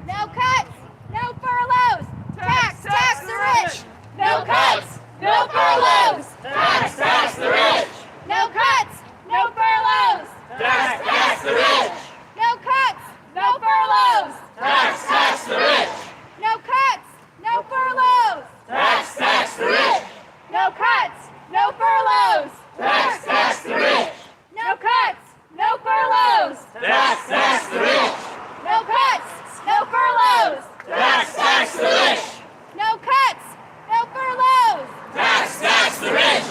No cuts, no furloughs. Tax the rich. No cuts, no furloughs. Tax the rich. No cuts, no furloughs. Tax the rich. No cuts, no furloughs. Tax the rich. No cuts, no furloughs. Tax the rich. No cuts, no furloughs. Tax the rich. No cuts, no furloughs. Tax the rich. No cuts, no furloughs. Tax the rich. No cuts, no furloughs. Tax the rich.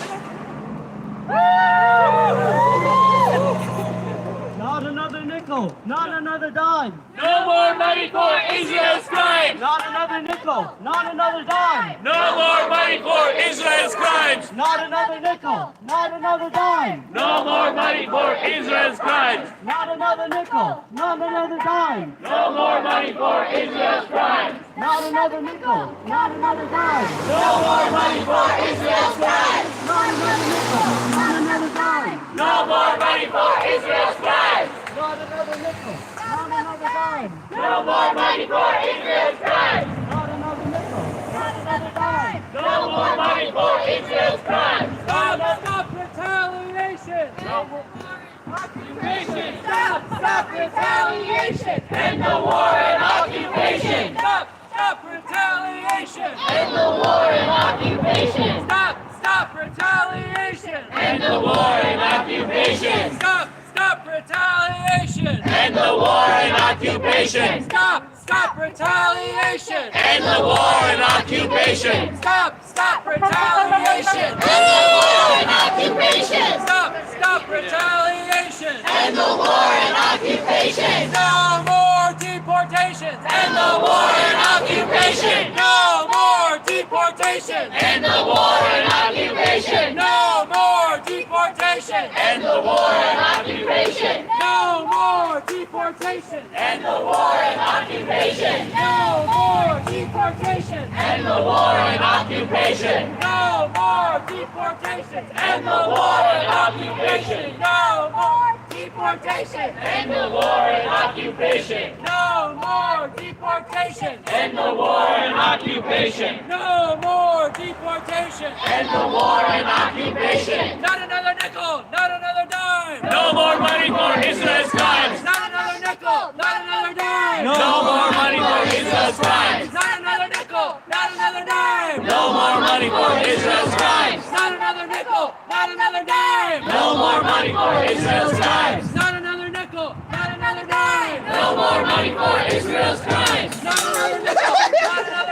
Not another nickel, not another dime. No more money for Israel's crimes. Not another nickel, not another dime. No more money for Israel's crimes. Not another nickel, not another dime. No more money for Israel's crimes. Not another nickel, not another dime. No more money for Israel's crimes. Not another nickel, not another dime. No more money for Israel's crimes. Not another nickel, not another dime. No more money for Israel's crimes. Not another nickel, not another dime. No more money for Israel's crimes. Not another nickel, not another dime. No more money for Israel's crimes. Stop retaliation. Occupation. Stop retaliation. End the war and occupation. Stop retaliation. End the war and occupation. Stop retaliation. End the war and occupation. Stop retaliation. End the war and occupation. Stop retaliation. End the war and occupation. Stop retaliation. End the war and occupation. Stop retaliation. End the war and occupation. No more deportations. End the war and occupation. No more deportations. End the war and occupation. No more deportation. End the war and occupation. No more deportation. End the war and occupation. No more deportation. End the war and occupation. No more deportation. End the war and occupation. No more deportation. End the war and occupation. No more deportation. End the war and occupation. No more deportation. End the war and occupation. Not another nickel, not another dime. No more money for Israel's crimes. Not another nickel, not another dime. No more money for Israel's crimes. Not another nickel, not another dime. No more money for Israel's crimes. Not another nickel, not another dime. No more money for Israel's crimes. Not another nickel, not another dime. No more money for Israel's crimes. Not another nickel, not another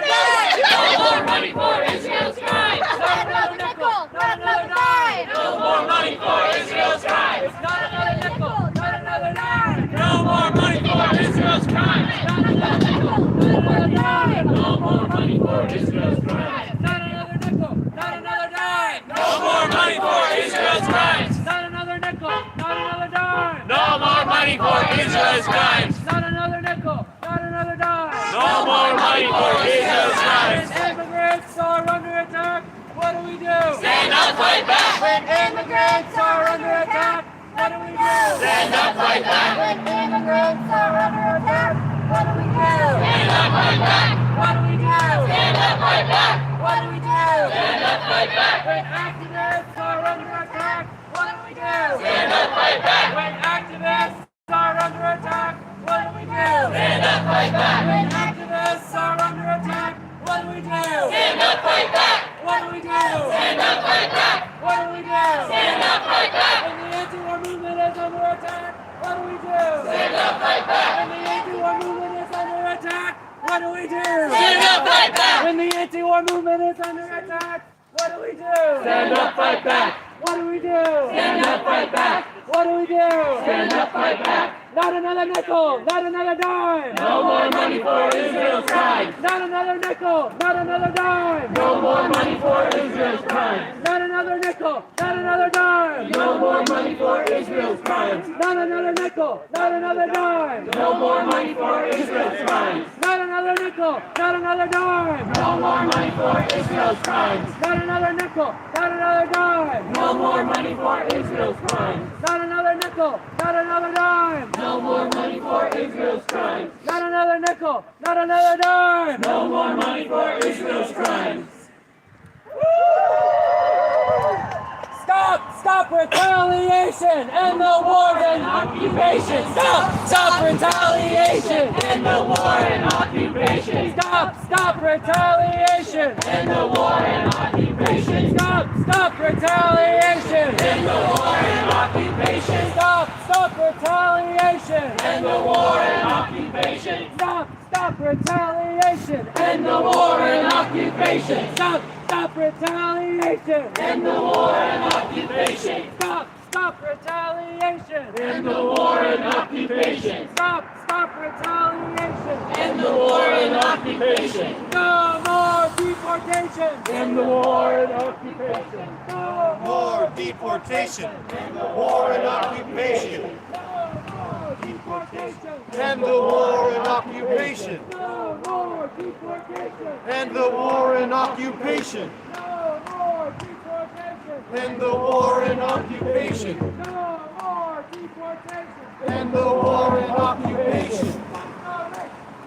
money for Israel's crimes. Not another nickel, not another dime. No more money for Israel's crimes. Not another nickel, not another dime. No more money for Israel's crimes. Not another nickel, not another dime. No more money for Israel's crimes. Not another nickel, not another dime. No more money for Israel's crimes. Not another nickel, not another dime. No more money for Israel's crimes. Not another nickel, not another dime. No more money for Israel's crimes. When immigrants are under attack, what do we do? Stand up, fight back. When immigrants are under attack, what do we do? Stand up, fight back. When immigrants are under attack, what do we do? Stand up, fight back. What do we do? Stand up, fight back. What do we do? Stand up, fight back. When activists are under attack, what do we do? Stand up, fight back. When activists are under attack, what do we do? Stand up, fight back. When activists are under attack, what do we do? Stand up, fight back. What do we do? Stand up, fight back. What do we do? Stand up, fight back. When the anti-war movement is under attack, what do we do? Stand up, fight back. When the anti-war movement is under attack, what do we do? Stand up, fight back. When the anti-war movement is under attack, what do we do? Stand up, fight back. What do we do? Stand up, fight back. What do we do? Stand up, fight back. Not another nickel, not another dime. No more money for Israel's crimes. Not another nickel, not another dime. No more money for Israel's crimes. Not another nickel, not another dime. No more money for Israel's crimes. Not another nickel, not another dime. No more money for Israel's crimes. Not another nickel, not another dime. No more money for Israel's crimes. Not another nickel, not another dime. No more money for Israel's crimes. Not another nickel, not another dime. No more money for Israel's crimes. Not another nickel, not another dime. No more money for Israel's crimes. Stop retaliation and the war and occupation. Stop retaliation and the war and occupation. Stop retaliation and the war and occupation. Stop retaliation and the war and occupation. Stop retaliation and the war and occupation. Stop retaliation and the war and occupation. Stop retaliation and the war and occupation. Stop retaliation and the war and occupation. Stop retaliation and the war and occupation. No more deportation and the war and occupation. No More deportation and the war and occupation. more deportation And the war and occupation. no more deportation And the war and occupation. no more deportation And the war and occupation. no more deportation And the war and occupation.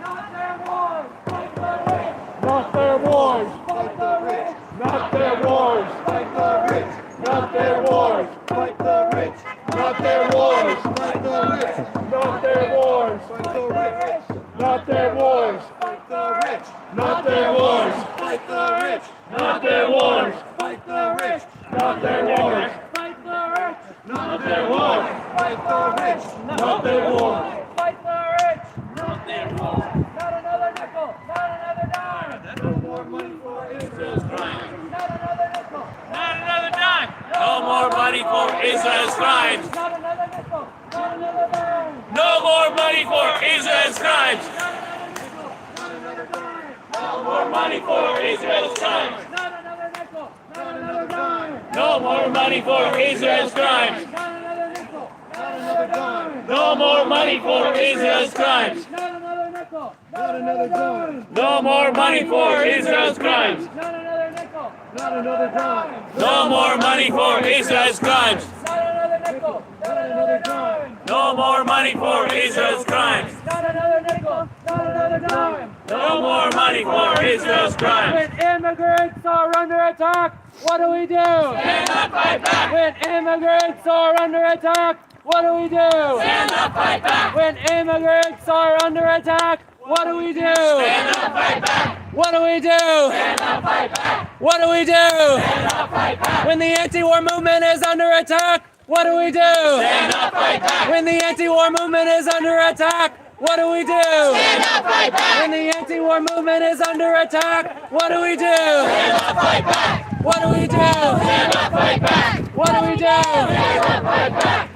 not their wars, fight the rich, Not their wars. fight the rich, Not their wars. fight the rich, Not their wars. fight the rich, Not their wars. fight the rich, Not their wars. fight the rich, Not their wars. fight the rich, Not their wars. fight the rich, Not their wars. fight the rich, Not their wars. fight the rich, Not their wars. fight the rich, Not their wars. fight the rich, not their war. Not another nickel, not another dime. No more money for Israel's crimes. Not another nickel, Not another dime. No more money for Israel's crimes. not another nickel, not another dime. No more money for Israel's crimes. Not another nickel, not another dime. No more money for Israel's crimes. Not another nickel, not another dime. No more money for Israel's crimes. Not another nickel, not another dime. No more money for Israel's crimes. Not another nickel, not another dime. No more money for Israel's crimes. Not another nickel, Not another dime. No more money for Israel's crimes. not another nickel, not another dime. No more money for Israel's crimes. Not another nickel, not another dime. No more money for Israel's crimes. When immigrants are under attack, what do we do? Stand up, fight back. When immigrants are under attack, what do we do? Stand up, fight back. When immigrants are under attack, what do we do? Stand up, fight back. What do we do? Stand up, fight back. What do we do? Stand up, fight back. When the anti-war movement is under attack, what do we do? Stand up, fight back. When the anti-war movement is under attack, What do we do? Stand up, fight back. When the anti-war movement is under attack, what do we do? Stand up, fight back. What do we do? Stand up, fight back. What do we do? Stand up, fight back.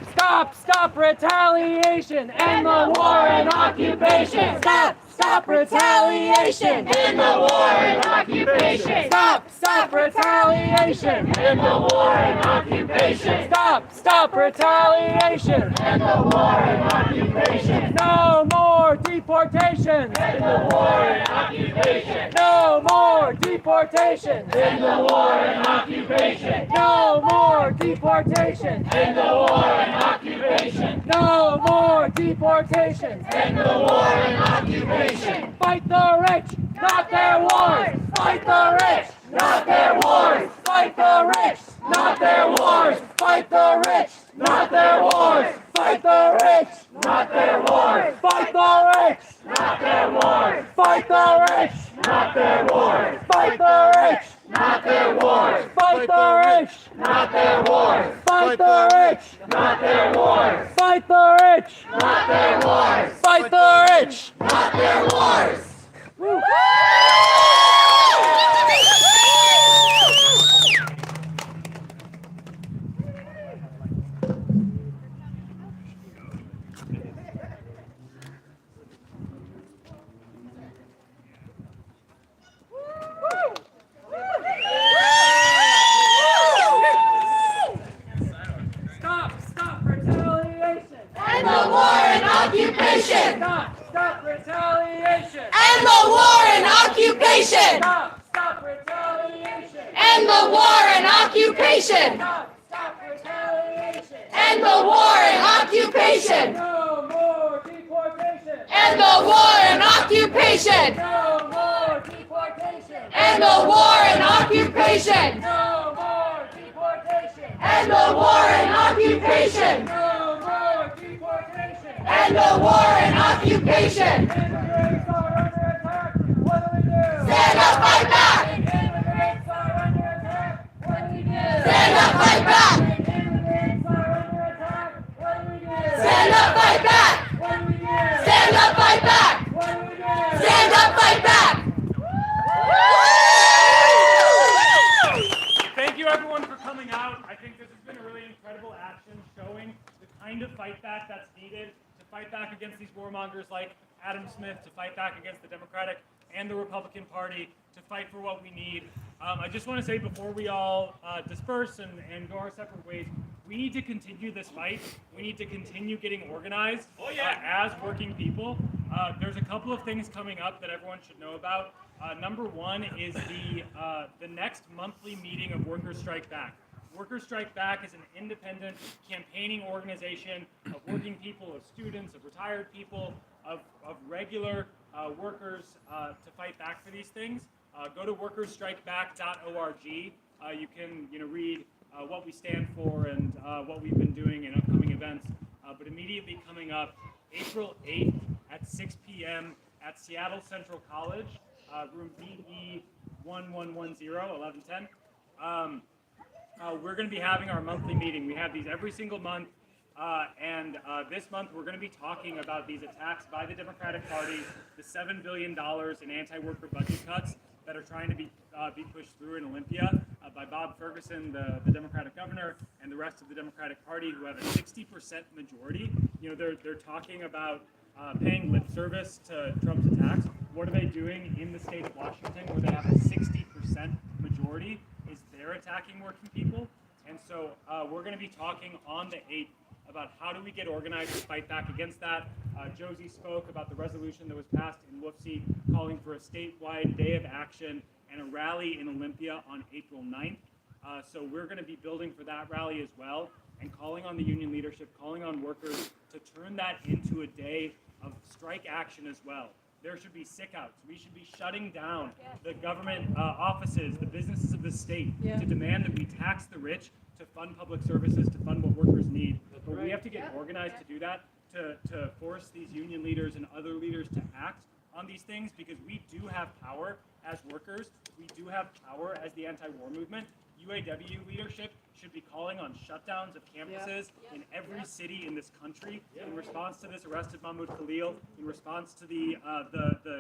Stop retaliation, end the war and occupation. Stop retaliation, End the war and occupation. Stop retaliation, End the war and occupation. Stop retaliation. End the war and occupation. No more deportation. End the war and occupation. No more deportation. End the war and occupation. No more deportation. End the war and occupation. No more deportation. End the war and occupation. Fight the rich, not their wars. Fight the rich, Not their wars. fight the rich, Not their wars. fight the rich, Not their wars. fight the rich, Not their wars. fight the rich, Not their wars. fight the rich, Not their wars. fight the rich, Not their wars. fight the rich, Not their wars. fight the rich, Not their wars. fight the rich, Not their wars. fight the rich. Not their wars. Stop retaliation. End the war and occupation. Stop retaliation. End the war and occupation. Stop retaliation. End the war and occupation. Stop retaliation. End the war and occupation. No more deportation. End the war and occupation. No more deportation. End the war and occupation. No more deportation. End the war and occupation. No more deportation. End the war and occupation. Immigrants are under attack. What do we do? Stand up, fight back. Immigrants are under attack. What do we do? Stand up, fight back. Immigrants are under attack. What do we do? Stand up, fight back. What do we do? Stand up, fight back. What do we do? Stand up, fight back. Thank you everyone for coming out. I think this has been a really incredible action showing the kind of fight back that's needed to fight back against these warmongers like Adam Smith, to fight back against the Democratic and the Republican Party, to fight for what we need. I just want to say before we all disperse and go our separate ways, we need to continue this fight. We need to continue getting organized as working people. There's a couple of things coming up that everyone should know about. Number one is the next monthly meeting of Workers Strike Back. Workers Strike Back is an independent campaigning organization of working people, of students, of retired people, of regular workers to fight back for these things. Go to workersstrikeback.org. You can read what we stand for and what we've been doing in upcoming events. But immediately coming up, April 8th at 6 p.m. at Seattle Central College, room BE 1110, 1110. We're going to be having our monthly meeting. We have these every single month, and this month we're going to be talking about these attacks by the Democratic Party, the $7 billion in anti-worker budget cuts that are trying to be pushed through in Olympia by Bob Ferguson, the Democratic governor, and the rest of the Democratic Party, who have a 60% majority. They're talking about paying lip service to Trump's attacks. What are they doing in the state of Washington, where they have a 60% majority? Is they're attacking working people? And so we're going to be talking on the 8th about how do we get organized to fight back against that. Josie spoke about the resolution that was passed in Wolfsey calling for a statewide day of action and a rally in Olympia on April 9th. So we're going to be building for that rally as well, and calling on the union leadership, calling on workers to turn that into a day of strike action as well. There should be sick outs. We should be shutting down the government offices, the businesses of the state, to demand that we tax the rich to fund public services, to fund what workers need. But we have to get organized to do that, to force these union leaders and other leaders to act on these things, because we do have power as workers. We do have power as the anti-war movement. UAW leadership should be calling on shutdowns of campuses in every city in this country in response to this arrest of Mahmoud Khalil, in response to the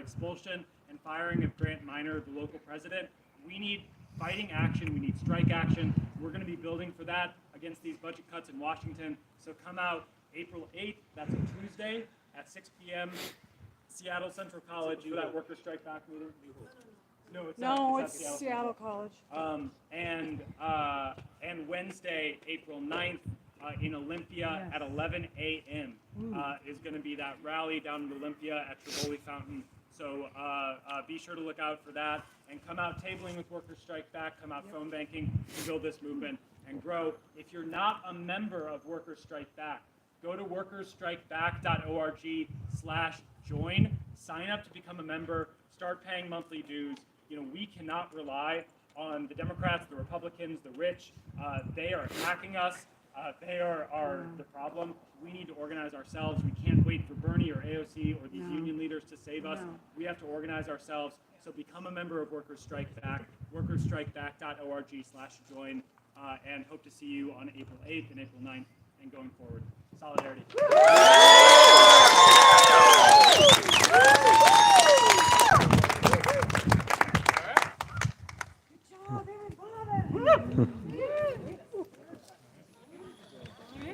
expulsion and firing of Grant Minor, the local president. We need fighting action. We need strike action. We're going to be building for that against these budget cuts in Washington. So come out April 8th, that's a Tuesday at 6 p.m. Seattle Central College for that worker strike back meeting. No, it's not. No, It's it's not Seattle College. And Wednesday, April 9th, in Olympia at 11 a.m. Is going to be that rally down in Olympia at Trivoli Fountain. So be sure to look out for that and come out tabling with Workers Strike Back, come out phone banking to build this movement and grow. If you're not a member of Workers Strike Back, go to workersstrikeback.org/join, sign up to become a member, start paying monthly dues. You know, we cannot rely on the Democrats, the Republicans, the rich. They are attacking us. They are the problem. We need to organize ourselves. We can't wait for Bernie or AOC or these union leaders to save us. We have to organize ourselves. So become a member of Workers Strike Back, workersstrikeback.org/join, and hope to see you on April 8th and April 9th and going forward. Solidarity.